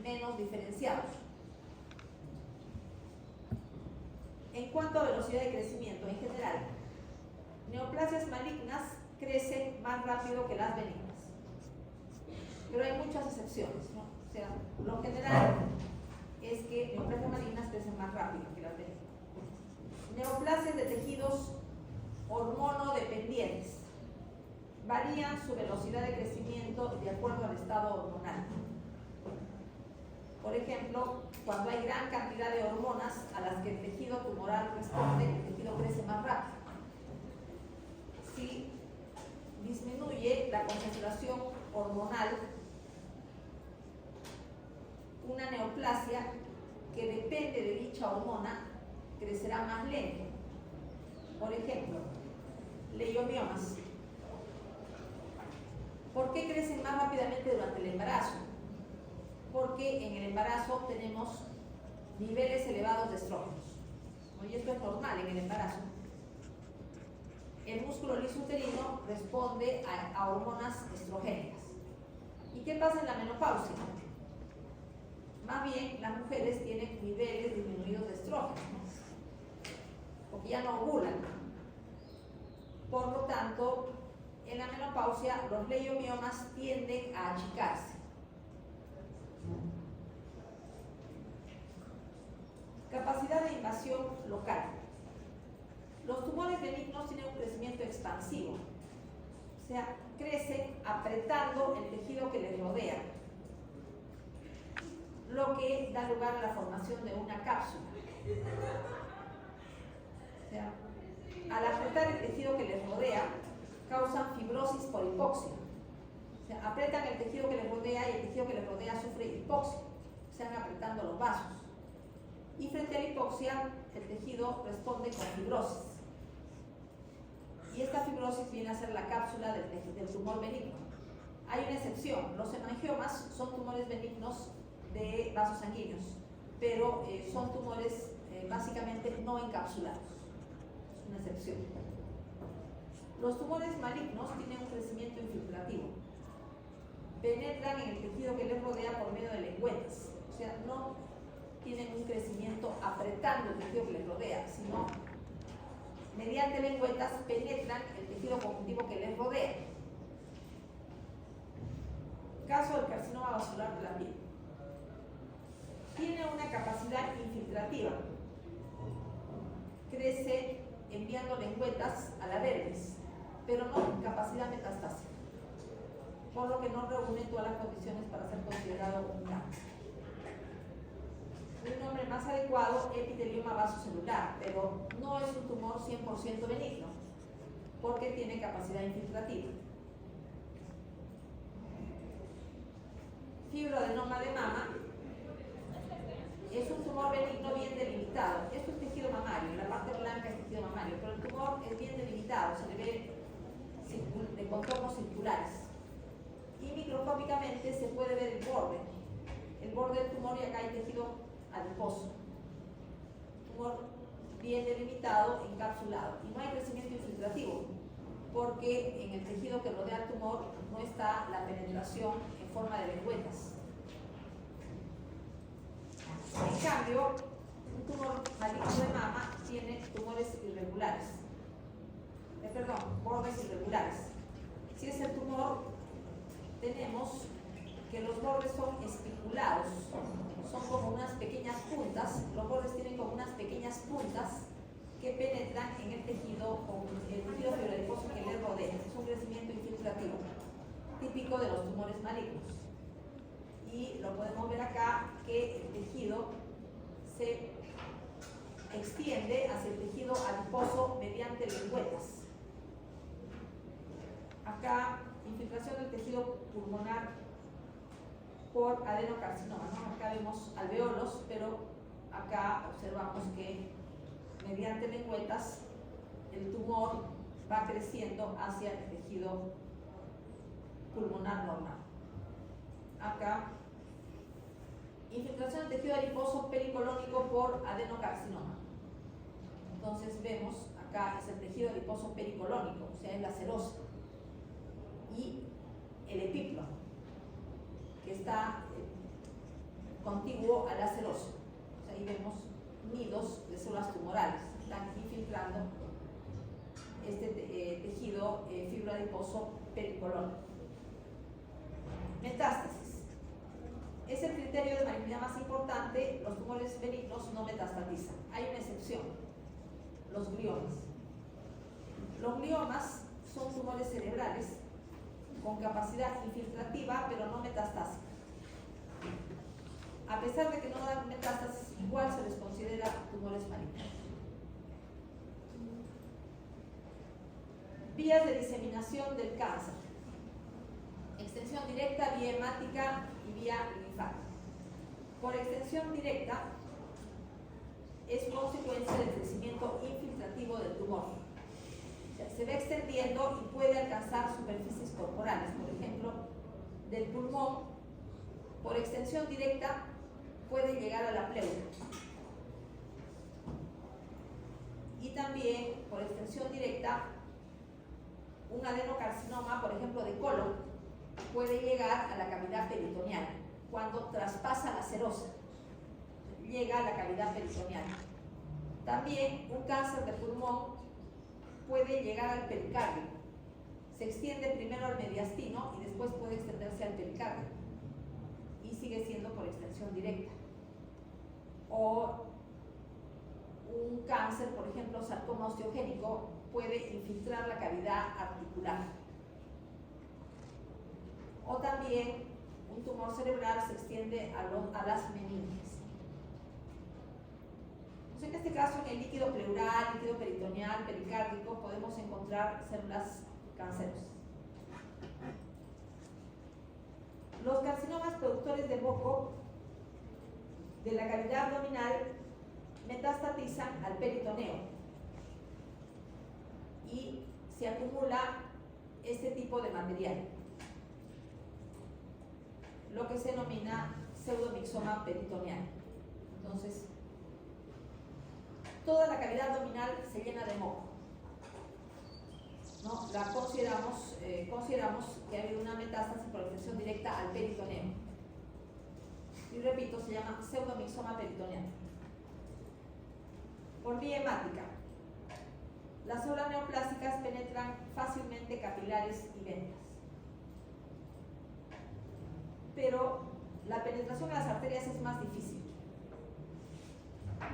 menos diferenciados. En cuanto a velocidad de crecimiento en general, neoplasias malignas crecen más rápido que las benignas. Pero hay muchas excepciones, ¿no? O sea, lo general es que neoplasias malignas crecen más rápido que las benignas. Neoplasias de tejidos hormonodependientes varían su velocidad de crecimiento de acuerdo al estado hormonal. Por ejemplo, cuando hay gran cantidad de hormonas a las que el tejido tumoral responde, el tejido crece más rápido. Si disminuye la concentración hormonal, una neoplasia que depende de dicha hormona crecerá más lento. Por ejemplo, leiomiomas. ¿Por qué crecen más rápidamente durante el embarazo? Porque en el embarazo tenemos niveles elevados de estrógenos. Y esto es normal en el embarazo. El músculo lisouterino responde a hormonas estrogénicas. ¿Y qué pasa en la menopausia? Más bien, las mujeres tienen niveles disminuidos de estrógenos, porque ya no ovulan. Por lo tanto, en la menopausia los leiomiomas tienden a achicarse. Capacidad de invasión local. Los tumores benignos tienen un crecimiento expansivo, o sea, crecen apretando el tejido que les rodea, lo que da lugar a la formación de una cápsula. sea, al apretar el tejido que les rodea, causan fibrosis por hipoxia. O sea, aprietan el tejido que les rodea y el tejido que les rodea sufre hipoxia. Se van apretando los vasos. Y frente a la hipoxia, el tejido responde con fibrosis. Y esta fibrosis viene a ser la cápsula del tumor benigno. Hay una excepción. Los hemangiomas son tumores benignos de vasos sanguíneos, pero son tumores básicamente no encapsulados. Es una excepción. Los tumores malignos tienen un crecimiento infiltrativo. Penetran en el tejido que les rodea por medio de lengüetas. O sea, no tienen un crecimiento apretando el tejido que les rodea, sino mediante lengüetas penetran el tejido conjuntivo que les rodea. Caso del carcinoma vascular de la piel. Tiene una capacidad infiltrativa. Crece enviando lengüetas a la dermis, pero no capacidad metastásica, por lo que no reúne todas las condiciones para ser considerado un cáncer. Un nombre más adecuado, epitelioma vasocelular, pero no es un tumor 100% benigno, porque tiene capacidad infiltrativa. Fibroadenoma de mama es un tumor benigno bien delimitado. Esto es tejido mamario, la parte blanca es tejido mamario, pero el tumor es bien delimitado, se le ve de contornos circulares. Y microscópicamente se puede ver el borde del tumor, y acá hay tejido adiposo. Tumor bien delimitado, encapsulado. Y no hay crecimiento infiltrativo, porque en el tejido que rodea el tumor no está la penetración en forma de lengüetas. En cambio, un tumor maligno de mama tiene tumores irregulares. Bordes irregulares. Si es el tumor, tenemos que los bordes son espiculados, son como unas pequeñas puntas, los bordes tienen como unas pequeñas puntas que penetran en el tejido fibroadiposo que les rodea. Es un crecimiento infiltrativo, típico de los tumores malignos. Y lo podemos ver acá, que el tejido se extiende hacia el tejido adiposo mediante lengüetas. Acá, infiltración del tejido pulmonar por adenocarcinoma, ¿no? Acá vemos alveolos, pero acá observamos que mediante lengüetas el tumor va creciendo hacia el tejido pulmonar normal. Acá, infiltración del tejido adiposo pericolónico por adenocarcinoma. Entonces vemos, acá es el tejido adiposo pericolónico, o sea, es la serosa. Y el epíplomo, que está contiguo a la serosa. O sea, ahí vemos nidos de células tumorales, están infiltrando este tejido fibroadiposo pericolónico. Metástasis. Es el criterio de malignidad más importante. Los tumores benignos no metastatizan. Hay una excepción, los gliomas. Los gliomas son tumores cerebrales con capacidad infiltrativa, pero no metastásica. A pesar de que no dan metástasis, igual se les considera tumores malignos. Vías de diseminación del cáncer. Extensión directa, vía hemática y vía linfática. Por extensión directa es consecuencia del crecimiento infiltrativo del tumor. O sea, se va extendiendo y puede alcanzar superficies corporales, por ejemplo, del pulmón. Por extensión directa puede llegar a la pleura. Y también, por extensión directa, un adenocarcinoma, por ejemplo, de colon, puede llegar a la cavidad peritoneal cuando traspasa la serosa, llega a la cavidad peritoneal. También un cáncer de pulmón puede llegar al pericardio. Se extiende primero al mediastino y después puede extenderse al pericardio y sigue siendo por extensión directa. O un cáncer, por ejemplo, sarcoma osteogénico, puede infiltrar la cavidad articular. O también un tumor cerebral se extiende a las meninges. Entonces, en este caso, en el líquido pleural, líquido peritoneal, pericárdico, podemos encontrar células cancerosas. Los carcinomas productores de moco de la cavidad abdominal metastatizan al peritoneo y se acumula este tipo de material, lo que se denomina pseudomixoma peritoneal. Entonces, toda la cavidad abdominal se llena de moco, ¿no? Consideramos que ha habido una metástasis por infección directa al peritoneo. Y repito, se llama pseudomixoma peritoneal. Por vía hemática, las células neoplásicas penetran fácilmente capilares y venas, pero la penetración en las arterias es más difícil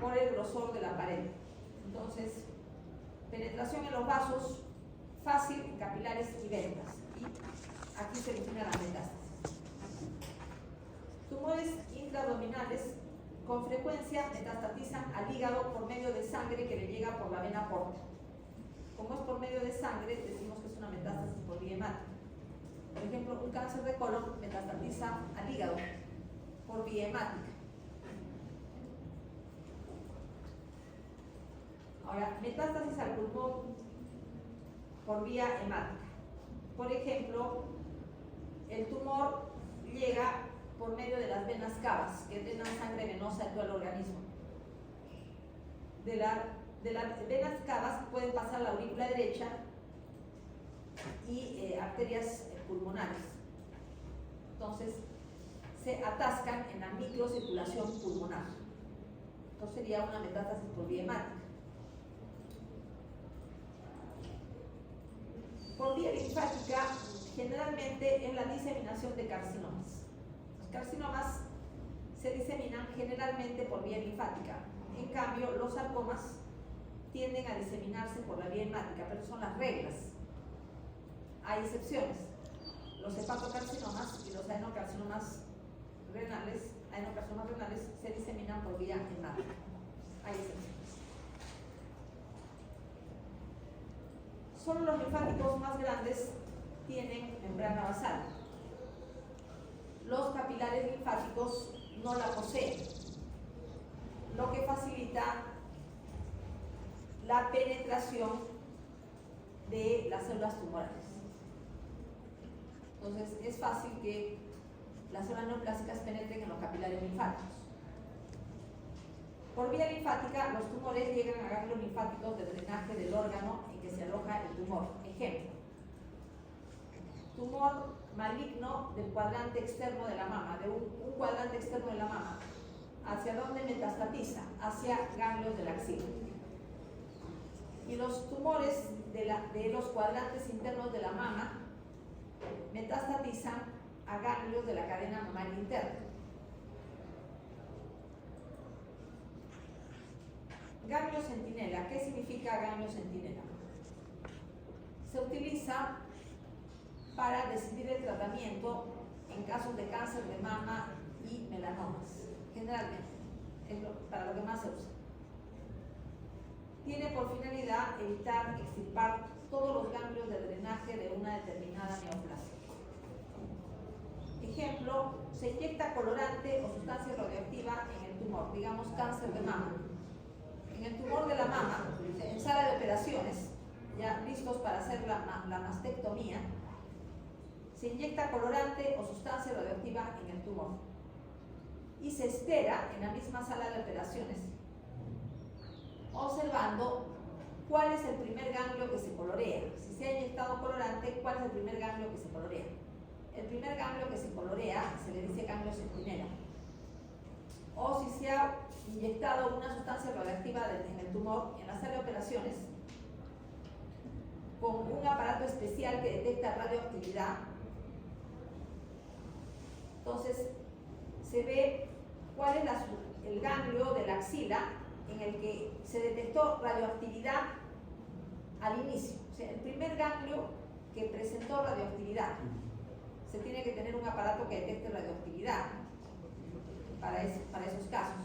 por el grosor de la pared. Entonces, penetración en los vasos fácil en capilares y venas, y aquí se origina la metástasis. Tumores intraabdominales con frecuencia metastatizan al hígado por medio de sangre que le llega por la vena porta. Como es por medio de sangre, decimos que es una metástasis por vía hemática. Por ejemplo, un cáncer de colon metastatiza al hígado por vía hemática. Ahora, metástasis al pulmón por vía hemática. Por ejemplo, el tumor llega por medio de las venas cavas, que drenan sangre venosa en todo el organismo. De las venas cavas pueden pasar la aurícula derecha y arterias pulmonares. Entonces, se atascan en la microcirculación pulmonar. Entonces sería una metástasis por vía hemática. Por vía linfática, generalmente en la diseminación de carcinomas. Los carcinomas se diseminan generalmente por vía linfática. En cambio, los sarcomas tienden a diseminarse por la vía hemática, pero son las reglas. Hay excepciones. Los hepatocarcinomas y los adenocarcinomas renales se diseminan por vía hemática. Hay excepciones. Solo los linfáticos más grandes tienen membrana basal. Los capilares linfáticos no la poseen, lo que facilita la penetración de las células tumorales. Entonces, es fácil que las células neoplásicas penetren en los capilares linfáticos. Por vía linfática, los tumores llegan a ganglios linfáticos de drenaje del órgano en que se aloja el tumor. Ejemplo: tumor maligno del cuadrante externo de la mama, de un cuadrante externo de la mama. ¿Hacia dónde metastatiza? Hacia ganglios de la axila. Y los tumores de los cuadrantes internos de la mama metastatizan a ganglios de la cadena mamaria interna. Ganglio centinela. ¿Qué significa ganglio centinela? Se utiliza para decidir el tratamiento en casos de cáncer de mama y melanomas. Generalmente, es para lo que más se usa. Tiene por finalidad evitar extirpar todos los ganglios de drenaje de una determinada neoplasia. Ejemplo: se inyecta colorante o sustancia radioactiva en el tumor, digamos cáncer de mama. En el tumor de la mama, en sala de operaciones, ya listos para hacer la mastectomía, se inyecta colorante o sustancia radioactiva en el tumor y se espera en la misma sala de operaciones, observando cuál es el primer ganglio que se colorea. Si se ha inyectado colorante, ¿cuál es el primer ganglio que se colorea? El primer ganglio que se colorea se le dice ganglio centinela. O si se ha inyectado una sustancia radioactiva en el tumor, en la sala de operaciones, con un aparato especial que detecta radioactividad, entonces se ve cuál es el ganglio de la axila en el que se detectó radioactividad al inicio. O sea, el primer ganglio que presentó radioactividad. Se tiene que tener un aparato que detecte radioactividad para esos casos.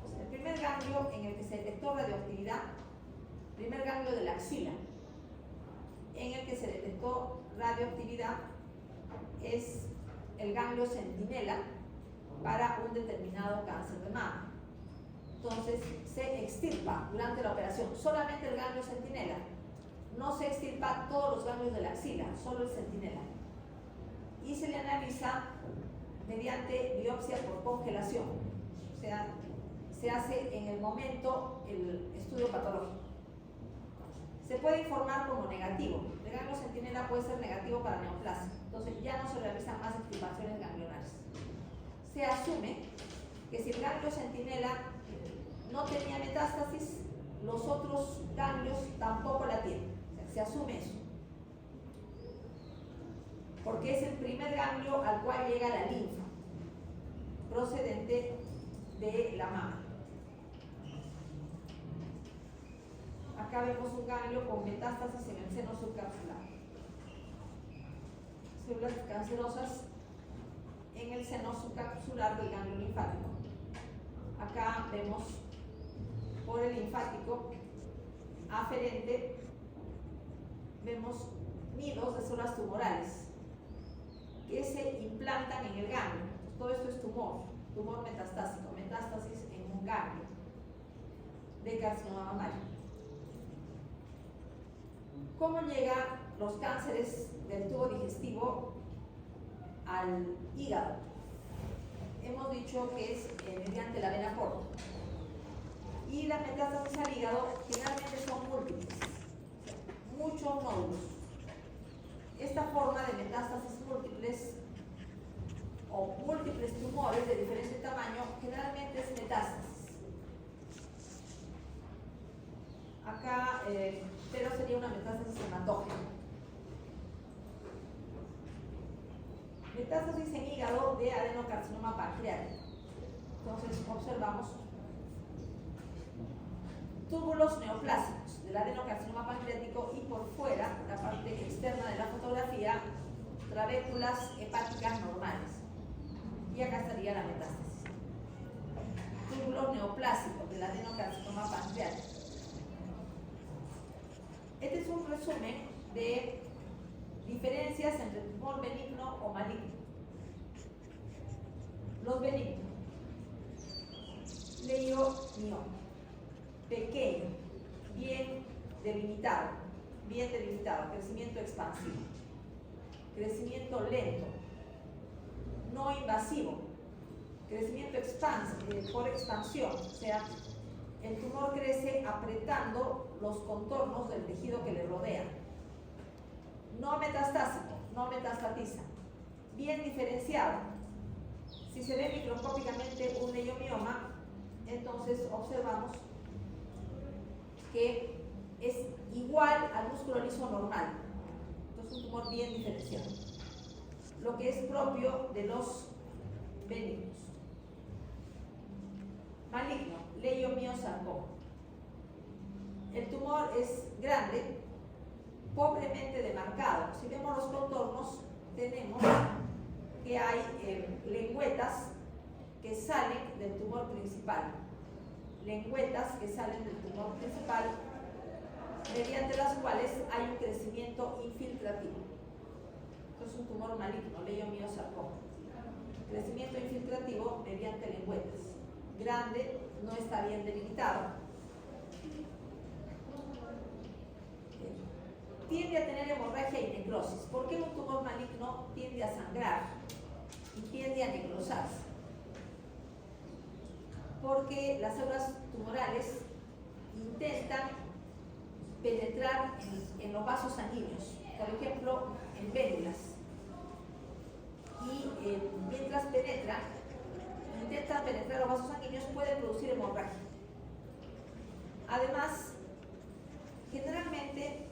O sea, El primer ganglio en el que se detectó radioactividad, primer ganglio de la axila, en el que se detectó radioactividad, es el ganglio centinela para un determinado cáncer de mama. Entonces se extirpa durante la operación solamente el ganglio centinela, no se extirpa todos los ganglios de la axila, solo el centinela, y se le analiza mediante biopsia por congelación, o sea, se hace en el momento el estudio patológico. Se puede informar como negativo. El ganglio centinela puede ser negativo para neoplasia, entonces ya no se realizan más extirpaciones ganglionares. Se asume que si el ganglio centinela no tenía metástasis, los otros ganglios tampoco la tienen. O sea, se asume eso, porque es el primer ganglio al cual llega la linfa procedente de la mama. Acá vemos un ganglio con metástasis en el seno subcapsular. Células cancerosas en el seno subcapsular del ganglio linfático. Acá vemos por el linfático aferente, vemos nidos de células tumorales que se implantan en el ganglio. Todo esto es tumor metastásico, metástasis en un ganglio de carcinoma mamario. ¿Cómo llegan los cánceres del tubo digestivo al hígado? Hemos dicho que es mediante la vena porta. Y las metástasis al hígado generalmente son múltiples, muchos nódulos. Esta forma de metástasis múltiples o múltiples tumores de diferente tamaño generalmente es metástasis. Acá, pero sería una metástasis hematógena. Metástasis en hígado de adenocarcinoma pancreático. Entonces observamos túbulos neoplásicos del adenocarcinoma pancreático y por fuera, la parte externa de la fotografía, trabéculas hepáticas normales. Y acá estaría la metástasis. Túbulos neoplásicos del adenocarcinoma pancreático. Este es un resumen de diferencias entre tumor benigno o maligno. Los benignos. Leiomioma. Pequeño, bien delimitado, crecimiento expansivo, crecimiento lento, no invasivo, crecimiento por expansión, o sea, el tumor crece apretando los contornos del tejido que le rodea. No metastásico, no metastatiza. Bien diferenciado. Si se ve microscópicamente un leiomioma, entonces observamos que es igual al músculo liso normal. Entonces un tumor bien diferenciado. Lo que es propio de los benignos. Maligno, leiomiosarcoma. El tumor es grande, pobremente demarcado. Si vemos los contornos, tenemos que hay lengüetas que salen del tumor principal. Lengüetas que salen del tumor principal, mediante las cuales hay un crecimiento infiltrativo. Esto es un tumor maligno, leiomiosarcoma. Crecimiento infiltrativo mediante lengüetas. Grande, no está bien delimitado. Tiende a tener hemorragia y necrosis. ¿Por qué un tumor maligno tiende a sangrar y tiende a necrosarse? Porque las células tumorales intentan penetrar en los vasos sanguíneos, por ejemplo, en vénulas. Y mientras intentan penetrar los vasos sanguíneos, pueden producir hemorragia. Además, generalmente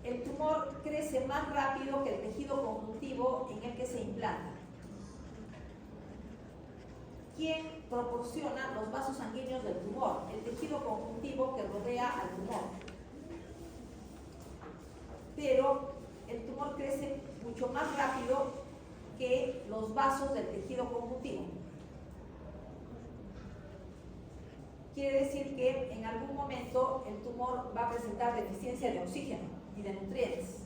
el tumor crece más rápido que el tejido conjuntivo en el que se implanta. ¿Quién proporciona los vasos sanguíneos del tumor? El tejido conjuntivo que rodea al tumor. Pero el tumor crece mucho más rápido que los vasos del tejido conjuntivo. quiere decir que en algún momento el tumor va a presentar deficiencia de oxígeno y de nutrientes.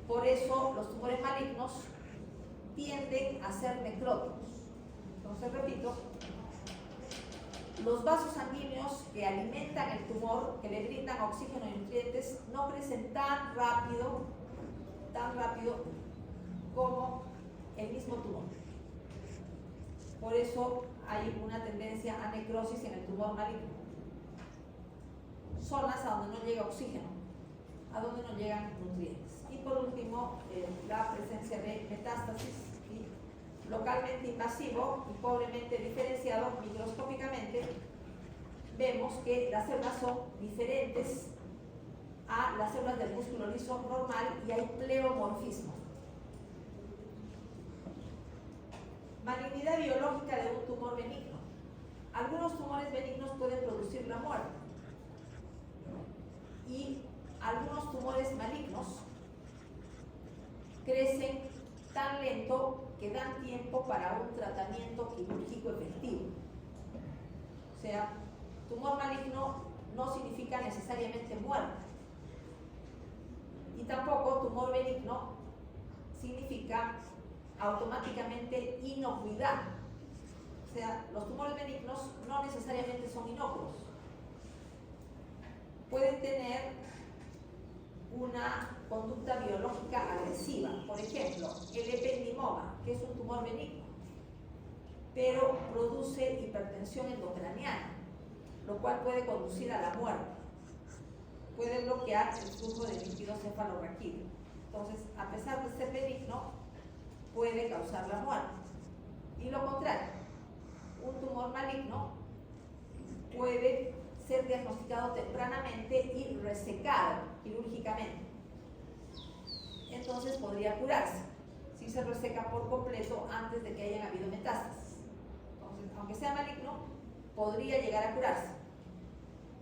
Por eso los tumores malignos tienden a ser necróticos. Entonces, repito, los vasos sanguíneos que alimentan el tumor, que le brindan oxígeno y nutrientes, no crecen tan rápido como el mismo tumor. Por eso hay una tendencia a necrosis en el tumor maligno. Zonas a donde no llega oxígeno, a donde no llegan nutrientes. Y por último, la presencia de metástasis localmente invasivo y pobremente diferenciado microscópicamente. Vemos que las células son diferentes a las células del músculo liso normal y hay pleomorfismo. Malignidad biológica de un tumor benigno. Algunos tumores benignos pueden producir la muerte y algunos tumores malignos crecen tan lento que dan tiempo para un tratamiento quirúrgico efectivo. O sea, tumor maligno no significa necesariamente muerte y tampoco tumor benigno significa automáticamente inocuidad. O sea, los tumores benignos no necesariamente son inocuos. Pueden tener una conducta biológica agresiva. Por ejemplo, el ependimoma, que es un tumor benigno, pero produce hipertensión endocraniana, lo cual puede conducir a la muerte. Puede bloquear el flujo de líquido cefalorraquídeo. Entonces, a pesar de ser benigno, puede causar la muerte. Y lo contrario, un tumor maligno puede ser diagnosticado tempranamente y resecado quirúrgicamente. Entonces podría curarse si se reseca por completo antes de que hayan habido metástasis. Entonces, aunque sea maligno, podría llegar a curarse.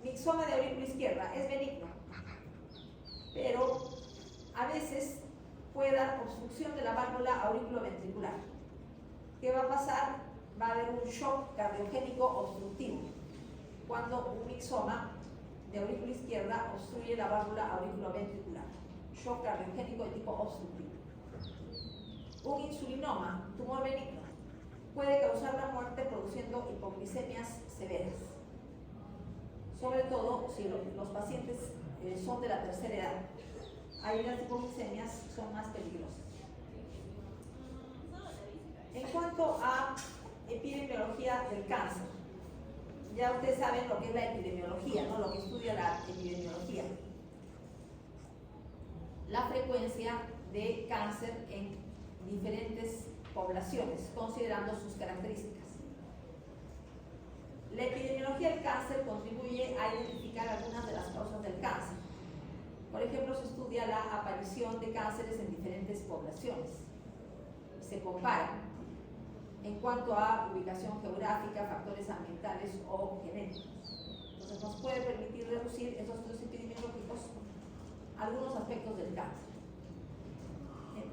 Mixoma de aurícula izquierda es benigno, pero a veces puede dar obstrucción de la válvula auriculoventricular. ¿Qué va a pasar? Va a haber un shock cardiogénico obstructivo cuando un mixoma de aurícula izquierda obstruye la válvula auriculoventricular. Shock cardiogénico de tipo obstructivo. Un insulinoma, tumor benigno, puede causar la muerte produciendo hipoglicemias severas, sobre todo si los pacientes son de la tercera edad. Ahí las hipoglicemias son más peligrosas. En cuanto a epidemiología del cáncer, ya ustedes saben lo que es la epidemiología, ¿no? Lo que estudia la epidemiología. La frecuencia de cáncer en diferentes poblaciones, considerando sus características. La epidemiología del cáncer contribuye a identificar algunas de las causas del cáncer. Por ejemplo, se estudia la aparición de cánceres en diferentes poblaciones. Se compara en cuanto a ubicación geográfica, factores ambientales o genéticos. Entonces, nos puede permitir reducir esos estudios epidemiológicos algunos aspectos del cáncer.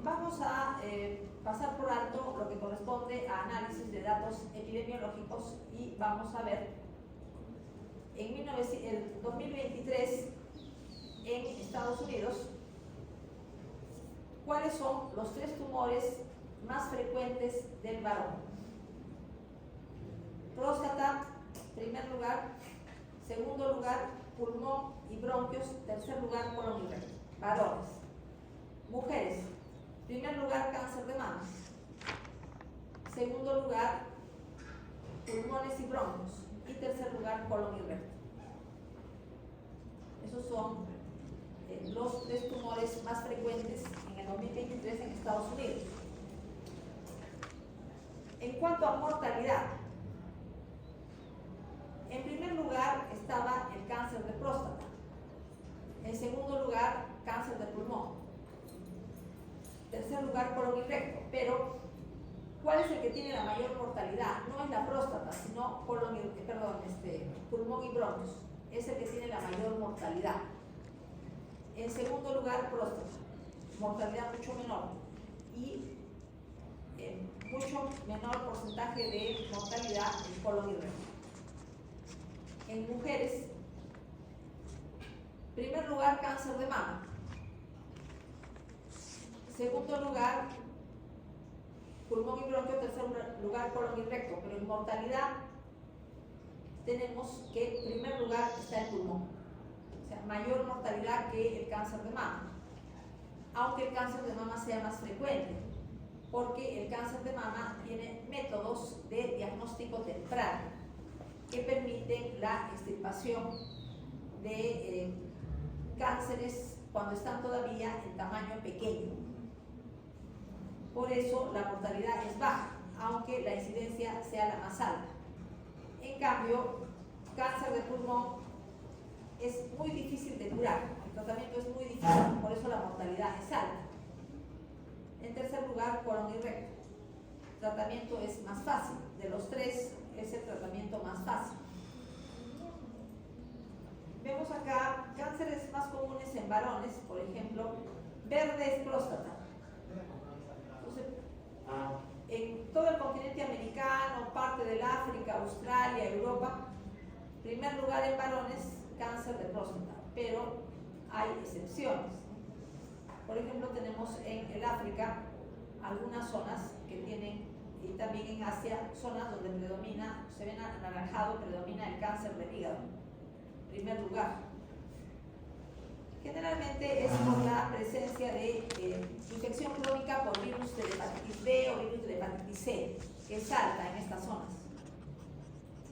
Vamos a pasar por alto lo que corresponde a análisis de datos epidemiológicos y vamos a ver en el 2023 en Estados Unidos cuáles son los 3 tumores más frecuentes del varón. Próstata, primer lugar; segundo lugar, pulmón y bronquios; tercer lugar, colon y recto. Varones. Mujeres, primer lugar, cáncer de mama; segundo lugar, pulmones y bronquios; y tercer lugar, colon y recto. Esos son los 3 tumores más frecuentes en el 2023 en Estados Unidos. En cuanto a mortalidad, en primer lugar estaba el cáncer de próstata, en segundo lugar cáncer de pulmón, tercer lugar colon y recto. Pero ¿cuál es el que tiene la mayor mortalidad? No es la próstata, sino pulmón y bronquios. Es el que tiene la mayor mortalidad. En segundo lugar, próstata, mortalidad mucho menor y mucho menor porcentaje de mortalidad en colon y recto. en mujeres, primer lugar, cáncer de mama. Segundo lugar, pulmón y bronquio. Tercer lugar, colon y recto. Pero en mortalidad tenemos que en primer lugar está el pulmón. O sea, mayor mortalidad que el cáncer de mama. Aunque el cáncer de mama sea más frecuente, porque el cáncer de mama tiene métodos de diagnóstico temprano que permiten la extirpación de cánceres cuando están todavía en tamaño pequeño. Por eso la mortalidad es baja, aunque la incidencia sea la más alta. En cambio, cáncer de pulmón es muy difícil de curar, el tratamiento es muy difícil, por eso la mortalidad es alta. En tercer lugar, colon y recto. El tratamiento es más fácil, de los tres es el tratamiento más fácil. Vemos acá cánceres más comunes en varones, por ejemplo, verde es próstata. Entonces, en todo el continente americano, parte del África, Australia, Europa, primer lugar en varones, cáncer de próstata, pero hay excepciones. Por ejemplo, tenemos en el África algunas zonas que tienen, y también en Asia, zonas donde predomina, se ven anaranjado, predomina el cáncer del hígado, primer lugar. Generalmente es por la presencia de infección crónica por virus de hepatitis B o virus de hepatitis C, que es alta en estas zonas.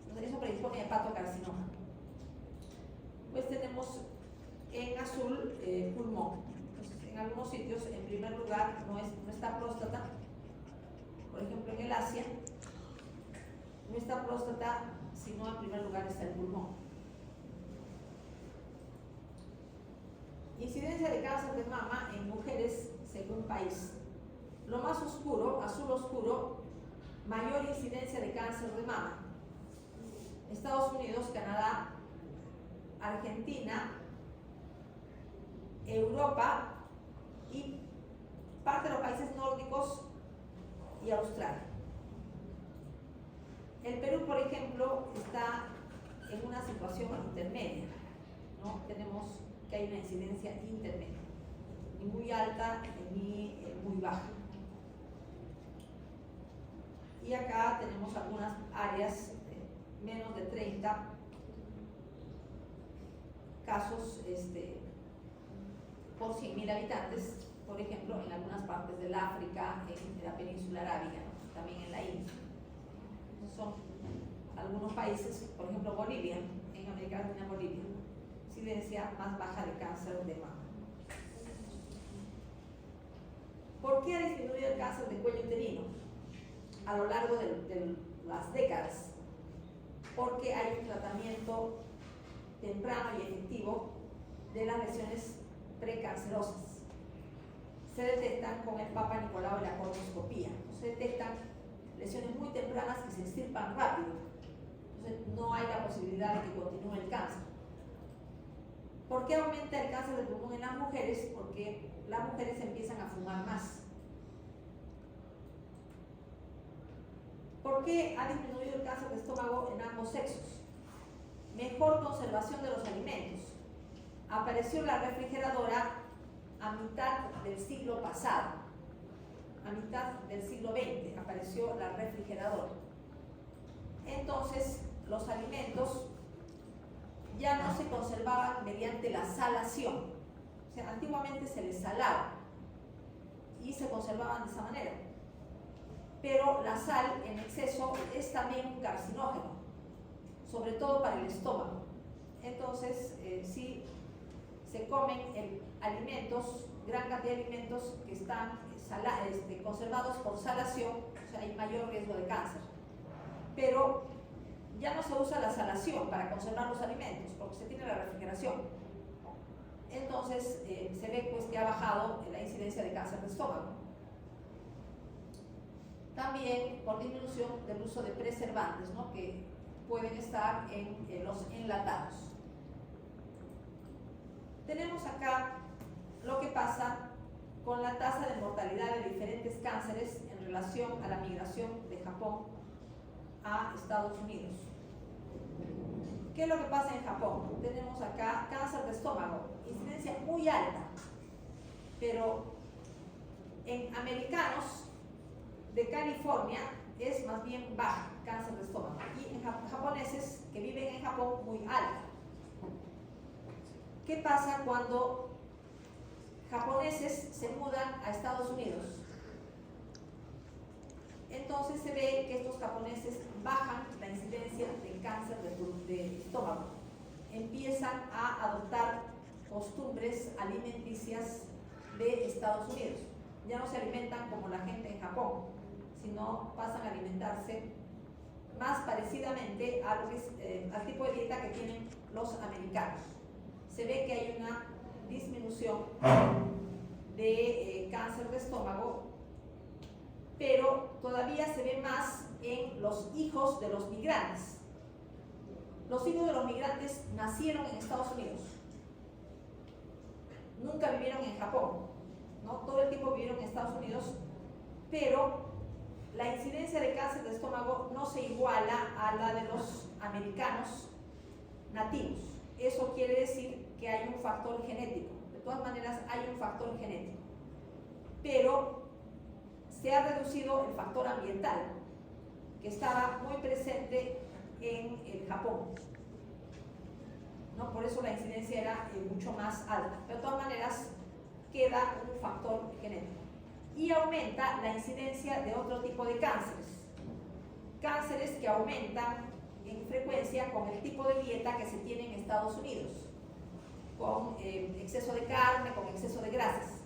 Entonces, eso predispone a hepatocarcinoma. Pues tenemos en azul pulmón. Entonces, en algunos sitios, en primer lugar, no está próstata. Por ejemplo, en el Asia, no está próstata, sino en primer lugar está el pulmón. Incidencia de cáncer de mama en mujeres según país. Lo más oscuro, azul oscuro, mayor incidencia de cáncer de mama. Estados Unidos, Canadá, Argentina, Europa y parte de los países nórdicos y Australia. El Perú, por ejemplo, está en una situación intermedia, ¿no? Tenemos que hay una incidencia intermedia, ni muy alta ni muy baja. Y acá tenemos algunas áreas, menos de 30 casos por 100.000 habitantes, por ejemplo, en algunas partes del África, en la península arábiga, ¿no? También en la India. Son algunos países, por ejemplo Bolivia, en América Latina, Bolivia, incidencia más baja de cáncer de mama. ¿Por qué ha disminuido el cáncer de cuello uterino a lo largo de las décadas? Porque hay un tratamiento temprano y efectivo de las lesiones precancerosas. Se detectan con el Papa Nicolau y la colonoscopía. Se detectan lesiones muy tempranas que se extirpan rápido. Entonces no hay la posibilidad de que continúe el cáncer. ¿Por qué aumenta el cáncer de pulmón en las mujeres? Porque las mujeres empiezan a fumar más. ¿Por qué ha disminuido el cáncer de estómago en ambos sexos? Mejor conservación de los alimentos. Apareció la refrigeradora a mitad del siglo pasado. A mitad del siglo XX apareció la refrigeradora. Entonces, los alimentos ya no se conservaban mediante la salación. O sea, antiguamente se les salaba y se conservaban de esa manera. Pero la sal en exceso es también un carcinógeno, sobre todo para el estómago. Entonces, si se comen alimentos, gran cantidad de alimentos que están conservados por salación, o sea, hay mayor riesgo de cáncer. Pero ya no se usa la salación para conservar los alimentos, porque se tiene la refrigeración. Entonces, se ve pues, que ha bajado la incidencia de cáncer de estómago. También por disminución del uso de preservantes, ¿no? Que pueden estar en los enlatados. Tenemos acá lo que pasa con la tasa de mortalidad de diferentes cánceres en relación a la migración de Japón a Estados Unidos. ¿Qué es lo que pasa en Japón? Tenemos acá cáncer de estómago, incidencia muy alta, pero en americanos de California es más bien baja, cáncer de estómago, y en japoneses que viven en Japón muy alta. ¿Qué pasa cuando japoneses se mudan a Estados Unidos? Entonces se ve que estos japoneses bajan la incidencia de cáncer de estómago, empiezan a adoptar costumbres alimenticias de Estados Unidos. Ya no se alimentan como la gente en Japón, sino pasan a alimentarse más parecidamente a lo que es, al tipo de dieta que tienen los americanos. Se ve que hay una disminución de cáncer de estómago, pero todavía se ve más en los hijos de los migrantes. Los hijos de los migrantes nacieron en Estados Unidos, nunca vivieron en Japón, ¿no? Todo el tiempo vivieron en Estados Unidos, pero la incidencia de cáncer de estómago no se iguala a la de los americanos nativos. Eso quiere decir que hay un factor genético. De todas maneras, hay un factor genético, pero se ha reducido el factor ambiental, que estaba muy presente en el Japón, ¿no? Por eso la incidencia era mucho más alta. Pero de todas maneras, queda un factor genético. Y aumenta la incidencia de otro tipo de cánceres. Cánceres que aumentan en frecuencia con el tipo de dieta que se tiene en Estados Unidos, con exceso de carne, con exceso de grasas.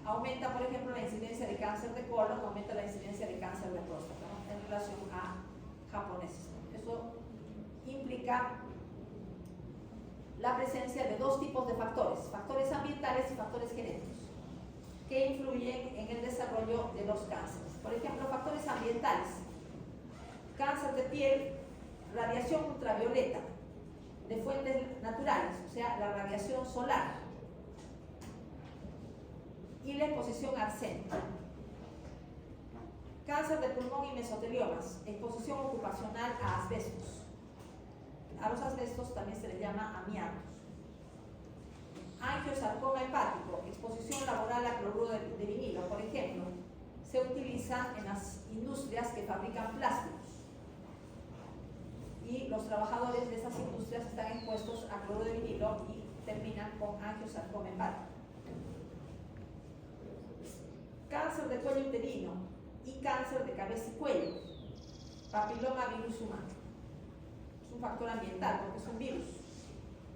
Aumenta, por ejemplo, la incidencia de cáncer de colon, aumenta la incidencia de cáncer de próstata, ¿no? En relación a japoneses. Eso implica la presencia de dos tipos de factores ambientales y factores genéticos, que influyen en el desarrollo de los cánceres. Por ejemplo, factores ambientales: cáncer de piel, radiación ultravioleta de fuentes naturales, o sea, la radiación solar, y la exposición a arsénico. Cáncer de pulmón y mesoteliomas, exposición ocupacional a asbestos. A los asbestos también se les llama amiantos. Angiosarcoma hepático, exposición laboral a cloruro de vinilo, por ejemplo, se utiliza en las industrias que fabrican plásticos, y los trabajadores de esas industrias están expuestos a cloruro de vinilo y terminan con angiosarcoma hepático. Cáncer de cuello uterino y cáncer de cabeza y cuello, papiloma virus humano. Es un factor ambiental porque es un virus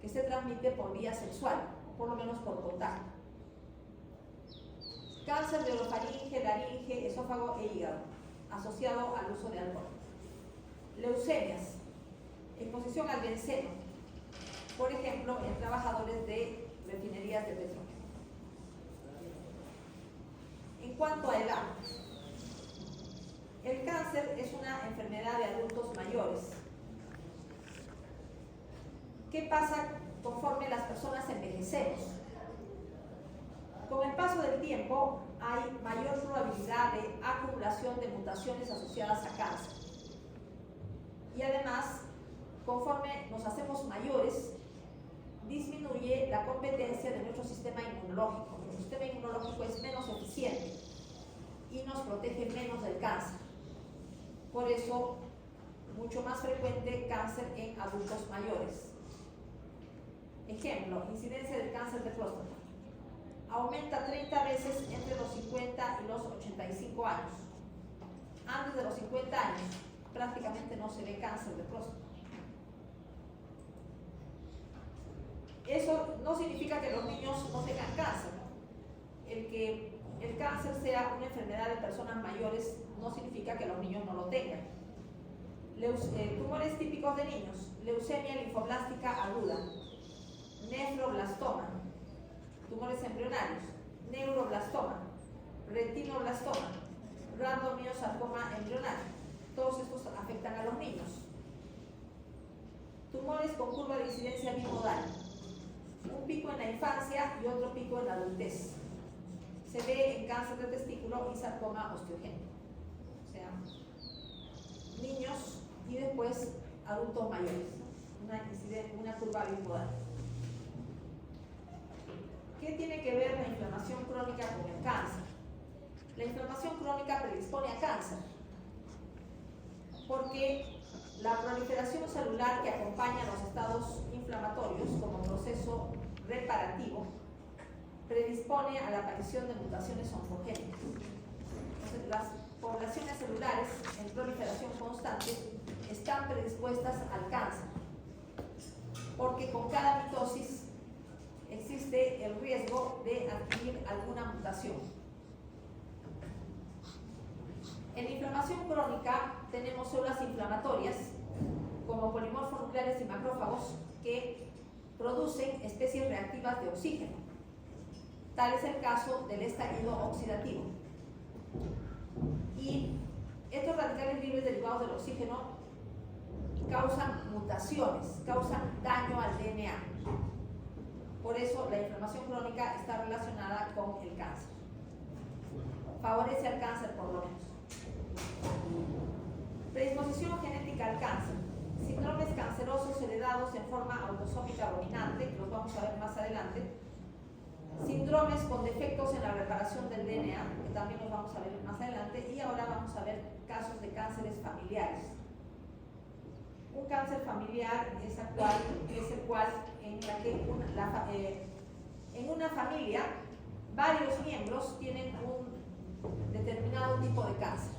que se transmite por vía sexual, por lo menos por contacto. Cáncer de orofaringe, laringe, esófago e hígado, asociado al uso de alcohol. Leucemias, exposición al benceno, por ejemplo, en trabajadores de refinerías de petróleo. En cuanto a edad, el cáncer es una enfermedad de adultos mayores. ¿Qué pasa conforme las personas envejecemos? Con el paso del tiempo hay mayor probabilidad de acumulación de mutaciones asociadas a cáncer. Y además, conforme nos hacemos mayores, disminuye la competencia de nuestro sistema inmunológico. Nuestro sistema inmunológico es menos eficiente y nos protege menos del cáncer. Por eso, mucho más frecuente cáncer en adultos mayores. Ejemplo, incidencia del cáncer de próstata. Aumenta 30 veces entre los 50 y los 85 años. Antes de los 50 años, prácticamente no se ve cáncer de próstata. Eso no significa que los niños no tengan cáncer. El que el cáncer sea una enfermedad de personas mayores no significa que los niños no lo tengan. Tumores típicos de niños: leucemia linfoblástica aguda, nefroblastoma, tumores embrionarios, neuroblastoma, retinoblastoma, randomiosarcoma embrionario. Todos estos afectan a los niños. Tumores con curva de incidencia bimodal, un pico en la infancia y otro pico en la adultez. Se ve en cáncer de testículo y sarcoma osteogénico. O sea, niños y después adultos mayores, ¿no? Una incidencia una curva bipodal. ¿Qué tiene que ver la inflamación crónica con el cáncer? La inflamación crónica predispone a cáncer, porque la proliferación celular que acompaña los estados inflamatorios como proceso reparativo predispone a la aparición de mutaciones oncogénicas. Entonces, las poblaciones celulares en proliferación constante están predispuestas al cáncer, porque con cada mitosis existe el riesgo de adquirir alguna mutación. En la inflamación crónica tenemos células inflamatorias como polimorfos nucleares y macrófagos que producen especies reactivas de oxígeno. Tal es el caso del estallido oxidativo. Y estos radicales libres derivados del oxígeno causan mutaciones, causan daño al DNA. Por eso la inflamación crónica está relacionada con el cáncer. Favorece al cáncer por lo menos. Predisposición genética al cáncer. Síndromes cancerosos heredados en forma autosómica dominante, que los vamos a ver más adelante. Síndromes con defectos en la reparación del DNA, que también los vamos a ver más adelante. Y ahora vamos a ver casos de cánceres familiares. Un cáncer familiar es el cual en la que en una familia varios miembros tienen un determinado tipo de cáncer.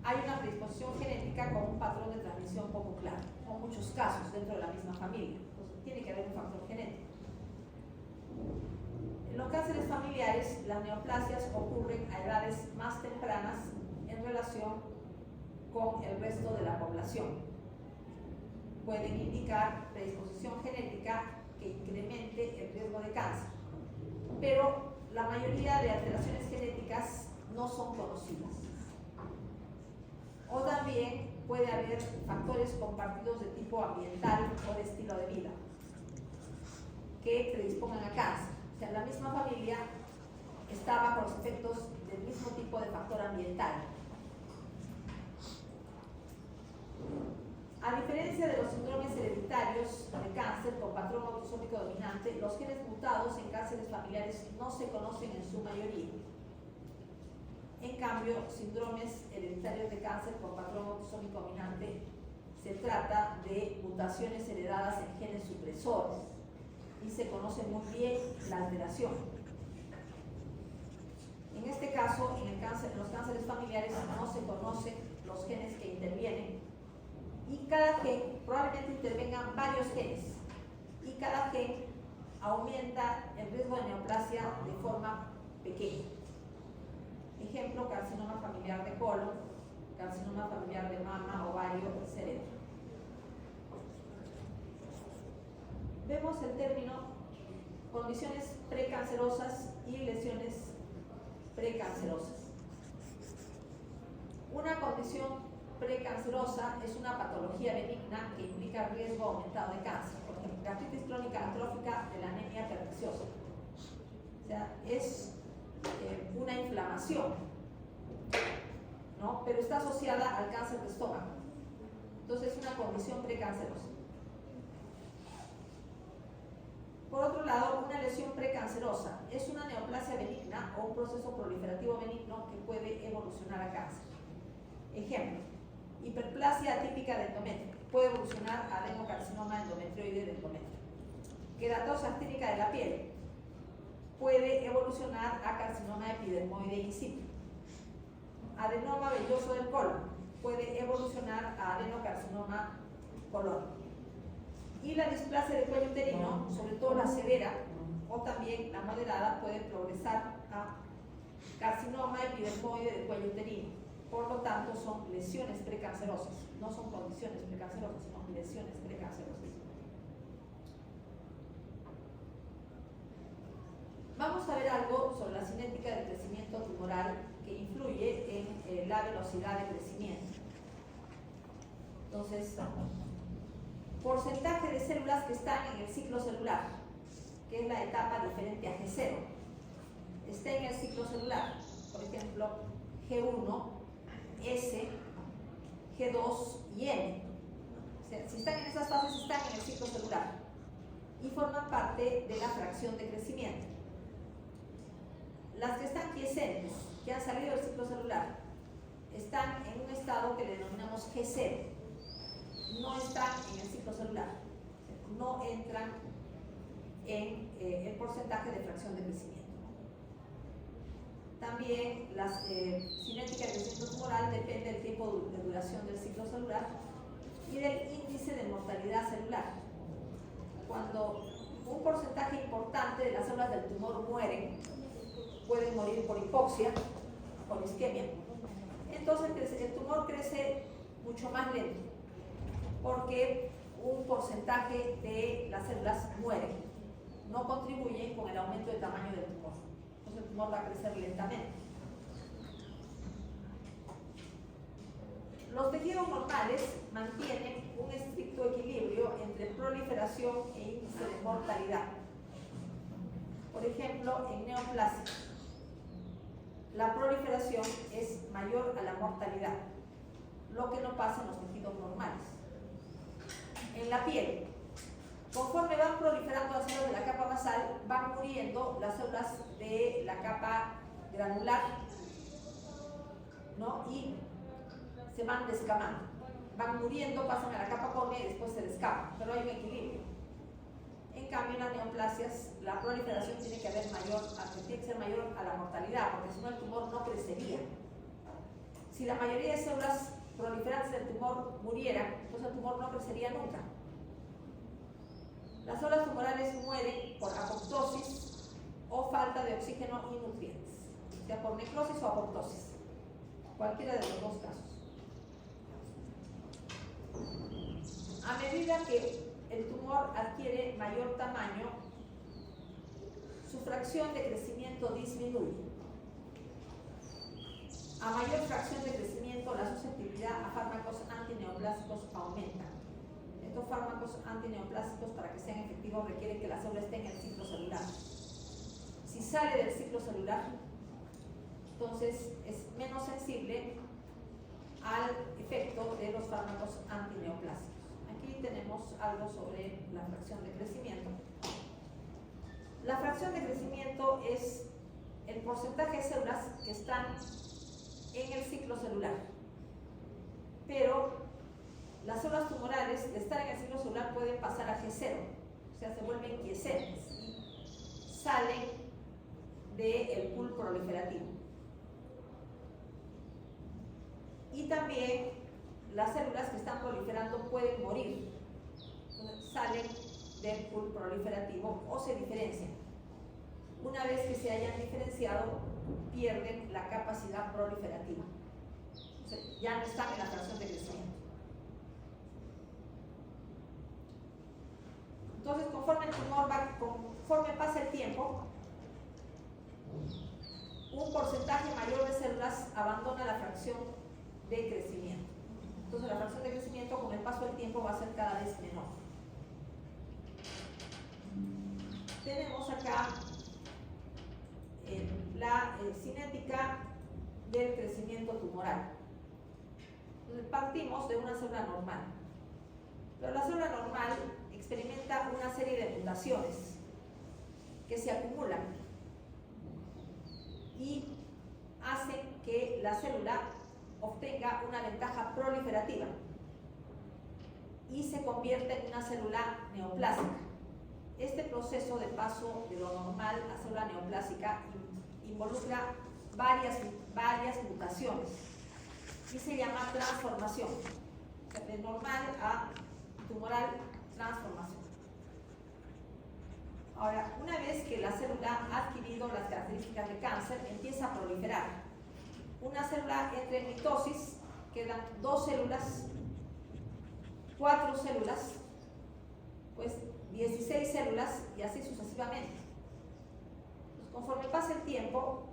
Hay una predisposición genética con un patrón de transmisión poco claro, con muchos casos dentro de la misma familia. Entonces tiene que haber un factor genético. En los cánceres familiares, las neoplasias ocurren a edades más tempranas en relación con el resto de la población. Pueden indicar predisposición genética que incremente el riesgo de cáncer, pero la mayoría de alteraciones genéticas no son conocidas. O también puede haber factores compartidos de tipo ambiental o de estilo de vida que predispongan a cáncer. O sea, la misma familia está bajo los efectos del mismo tipo de factor ambiental. A diferencia de los síndromes hereditarios de cáncer con patrón autosómico dominante, los genes mutados en cánceres familiares no se conocen en su mayoría. En cambio, síndromes hereditarios de cáncer con patrón autosómico dominante se trata de mutaciones heredadas en genes supresores y se conoce muy bien la alteración. En este caso, en los cánceres familiares no se conocen los genes que intervienen y cada gen, probablemente intervengan varios genes, y cada gen aumenta el riesgo de neoplasia de forma pequeña. Ejemplo, carcinoma familiar de colon, carcinoma familiar de mama, ovario, cerebro. Vemos el término condiciones precancerosas y lesiones precancerosas. Una condición precancerosa es una patología benigna que implica riesgo aumentado de cáncer, por ejemplo, gastritis crónica atrófica de la anemia perniciosa. O sea, es una inflamación, ¿no? Pero está asociada al cáncer de estómago. Entonces es una condición precancerosa. Por otro lado, una lesión precancerosa es una neoplasia benigna o un proceso proliferativo benigno que puede evolucionar a cáncer. Ejemplo, hiperplasia atípica de endometrio puede evolucionar a adenocarcinoma endometrioide de endometrio. Queratosis actínica de la piel puede evolucionar a carcinoma epidermoide incipient. Adenoma velloso del colon puede evolucionar a adenocarcinoma colon. Y la displasia del cuello uterino, sobre todo la severa o también la moderada, puede progresar a carcinoma epidermoide del cuello uterino. Por lo tanto, son lesiones precancerosas, no son condiciones precancerosas, sino lesiones precancerosas. Vamos a ver algo sobre la cinética del crecimiento tumoral que influye en la velocidad de crecimiento. Entonces, porcentaje de células que están en el ciclo celular, que es la etapa diferente a G0, está en el ciclo celular. Por ejemplo, G1, S, G2 y M. O sea, si están en esas fases, están en el ciclo celular y forman parte de la fracción de crecimiento. Las que están quiescentes, que han salido del ciclo celular, están en un estado que le denominamos G0. No están en el ciclo celular, no entran en el porcentaje de fracción de crecimiento. También la cinética de crecimiento tumoral depende del tiempo de duración del ciclo celular y del índice de mortalidad celular. Cuando un porcentaje importante de las células del tumor mueren, pueden morir por hipoxia, por isquemia, entonces el tumor crece mucho más lento, porque un porcentaje de las células mueren, no contribuyen con el aumento de tamaño del tumor. Entonces el tumor va a crecer lentamente. Los tejidos normales mantienen un estricto equilibrio entre proliferación e índice de mortalidad. Por ejemplo, en neoplasia, la proliferación es mayor a la mortalidad, lo que no pasa en los tejidos normales. En la piel, conforme van proliferando las células de la capa basal, van muriendo las células de la capa granular, ¿no? Y se van descamando. Van muriendo, pasan a la capa córnea y después se descaman, pero hay un equilibrio. En cambio, en las neoplasias, la proliferación tiene que ser mayor a la mortalidad, porque si no el tumor no crecería. Si la mayoría de células proliferantes del tumor murieran, entonces el tumor no crecería nunca. Las células tumorales mueren por apoptosis o falta de oxígeno y nutrientes, sea por necrosis o apoptosis, cualquiera de los dos casos. A medida que el tumor adquiere mayor tamaño, su fracción de crecimiento disminuye. A mayor fracción de crecimiento, la susceptibilidad a fármacos antineoplásicos aumenta. Estos fármacos antineoplásicos, para que sean efectivos, requieren que la célula esté en el ciclo celular. Si sale del ciclo celular, entonces es menos sensible al efecto de los fármacos antineoplásicos. Aquí tenemos algo sobre la fracción de crecimiento. La fracción de crecimiento es el porcentaje de células que están en el ciclo celular. Pero las células tumorales, de estar en el ciclo celular, pueden pasar a G0, o sea, se vuelven quiescentes y salen del pool proliferativo. Y también las células que están proliferando pueden morir, salen del pool proliferativo o se diferencian. Una vez que se hayan diferenciado, pierden la capacidad proliferativa, o sea, ya no están en la fracción de crecimiento. Entonces, conforme pasa el tiempo, un porcentaje mayor de células abandona la fracción de crecimiento. Entonces, la fracción de crecimiento con el paso del tiempo va a ser cada vez menor. Tenemos acá la cinética del crecimiento tumoral. Partimos de una célula normal, pero la célula normal experimenta una serie de mutaciones que se acumulan y hacen que la célula obtenga una ventaja proliferativa y se convierte en una célula neoplásica. Este proceso de paso de lo normal a célula neoplásica involucra varias mutaciones y se llama transformación. De normal a tumoral, transformación. Ahora, una vez que la célula ha adquirido las características de cáncer, empieza a proliferar. Una célula entra en mitosis, quedan 2 células, 4 células, pues 16 células y así sucesivamente. Pues conforme pasa el tiempo,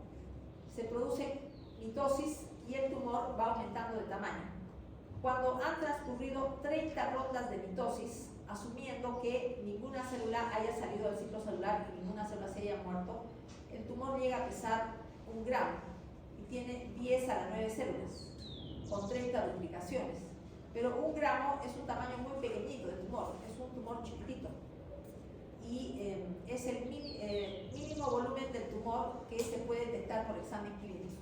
se produce mitosis y el tumor va aumentando de tamaño. Cuando han transcurrido 30 rondas de mitosis, asumiendo que ninguna célula haya salido del ciclo celular y ninguna célula se haya muerto, el tumor llega a pesar 1 gramo y tiene 10 a la 9 células, con 30 duplicaciones. Pero 1 gramo es un tamaño muy pequeñito de tumor, es un tumor chiquitito. Y es el mínimo volumen del tumor que se puede detectar por examen clínico.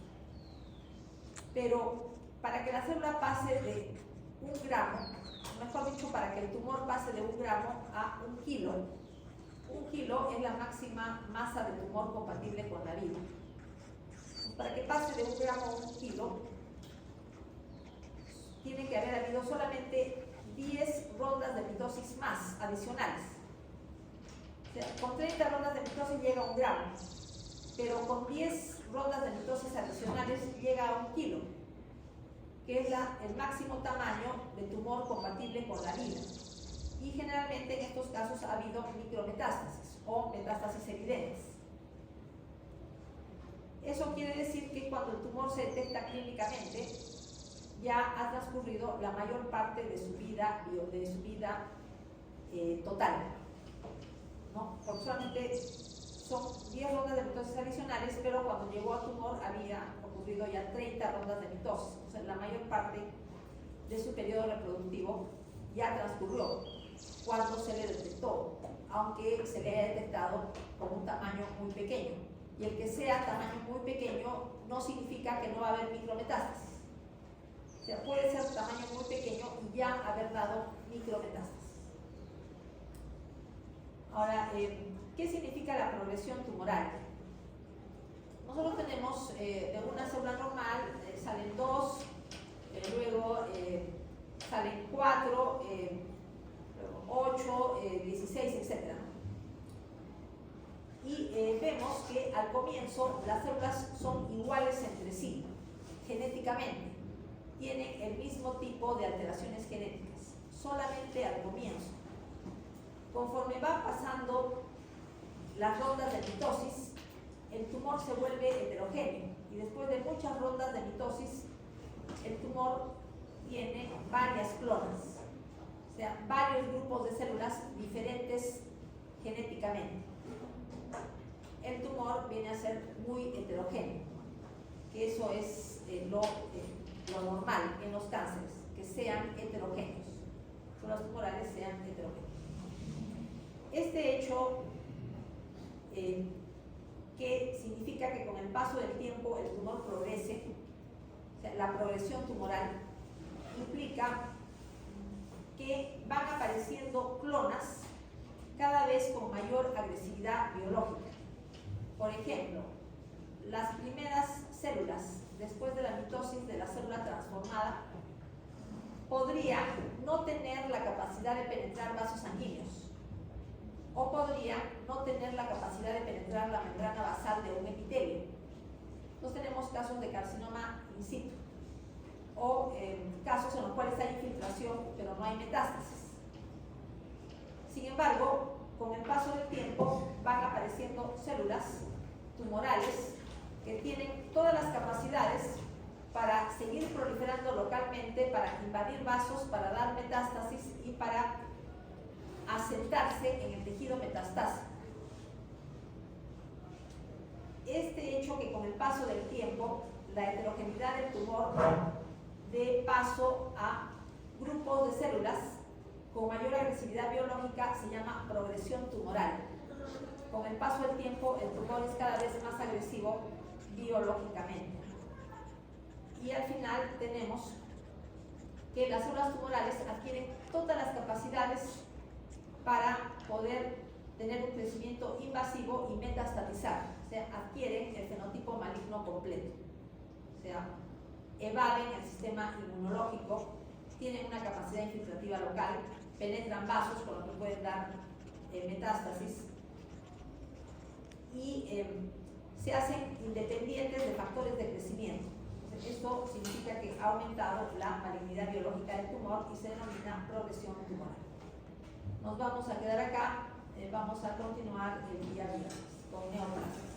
Pero para que la célula pase de 1 gramo, mejor dicho, para que el tumor pase de 1 gramo a 1 kilo, 1 kilo es la máxima masa de tumor compatible con la vida. Para que pase de 1 gramo a 1 kilo, tiene que haber habido solamente 10 rondas de mitosis más adicionales. O sea, con 30 rondas de mitosis llega a 1 gramo, pero con 10 rondas de mitosis adicionales llega a 1 kilo, que es el máximo tamaño de tumor compatible con la vida. Y generalmente en estos casos ha habido micrometástasis o metástasis evidentes. Eso quiere decir que cuando el tumor se detecta clínicamente, ya ha transcurrido la mayor parte de su vida total, ¿no? Porque solamente son 10 rondas de mitosis adicionales, pero cuando llegó al tumor había ocurrido ya 30 rondas de mitosis. O sea, la mayor parte de su periodo reproductivo ya transcurrió cuando se le detectó, aunque se le haya detectado con un tamaño muy pequeño. Y el que sea tamaño muy pequeño no significa que no va a haber micrometástasis. O sea, puede ser tamaño muy pequeño y ya haber dado micrometástasis. Ahora, ¿qué significa la progresión tumoral? Nosotros tenemos de una célula normal, salen 2, luego salen 4, 8, 16, etc. Y vemos que al comienzo las células son iguales entre sí, genéticamente. Tienen el mismo tipo de alteraciones genéticas, solamente al comienzo. Conforme va pasando las rondas de mitosis, el tumor se vuelve heterogéneo y después de muchas rondas de mitosis, el tumor tiene varias clonas, o sea, varios grupos de células diferentes genéticamente. El tumor viene a ser muy heterogéneo, que eso es lo normal en los cánceres, que sean heterogéneos, que los tumorales sean heterogéneos. Este hecho, que significa que con el paso del tiempo el tumor progrese, o sea, la progresión tumoral, implica que van apareciendo clonas cada vez con mayor agresividad biológica. Por ejemplo, las primeras células, después de la mitosis de la célula transformada, podrían no tener la capacidad de penetrar vasos sanguíneos o podrían no tener la capacidad de penetrar la membrana basal de un epitelio. Entonces tenemos casos de carcinoma in situ o casos en los cuales hay infiltración pero no hay metástasis. Sin embargo, con el paso del tiempo van apareciendo células tumorales que tienen todas las capacidades para seguir proliferando localmente, para invadir vasos, para dar metástasis y para asentarse en el tejido metastásico. Este hecho que con el paso del tiempo la heterogeneidad del tumor dé paso a grupos de células con mayor agresividad biológica se llama progresión tumoral. Con el paso del tiempo el tumor es cada vez más agresivo biológicamente. Y al final tenemos que las células tumorales adquieren todas las capacidades para poder tener un crecimiento invasivo y metastatizar, o sea, adquieren el fenotipo maligno completo, o sea, evaden el sistema inmunológico, tienen una capacidad infiltrativa local, penetran vasos con lo que pueden dar metástasis y se hacen independientes de factores de crecimiento. Esto significa que ha aumentado la malignidad biológica del tumor y se denomina progresión tumoral. Nos vamos a quedar acá, vamos a continuar el día viernes con neoplasias.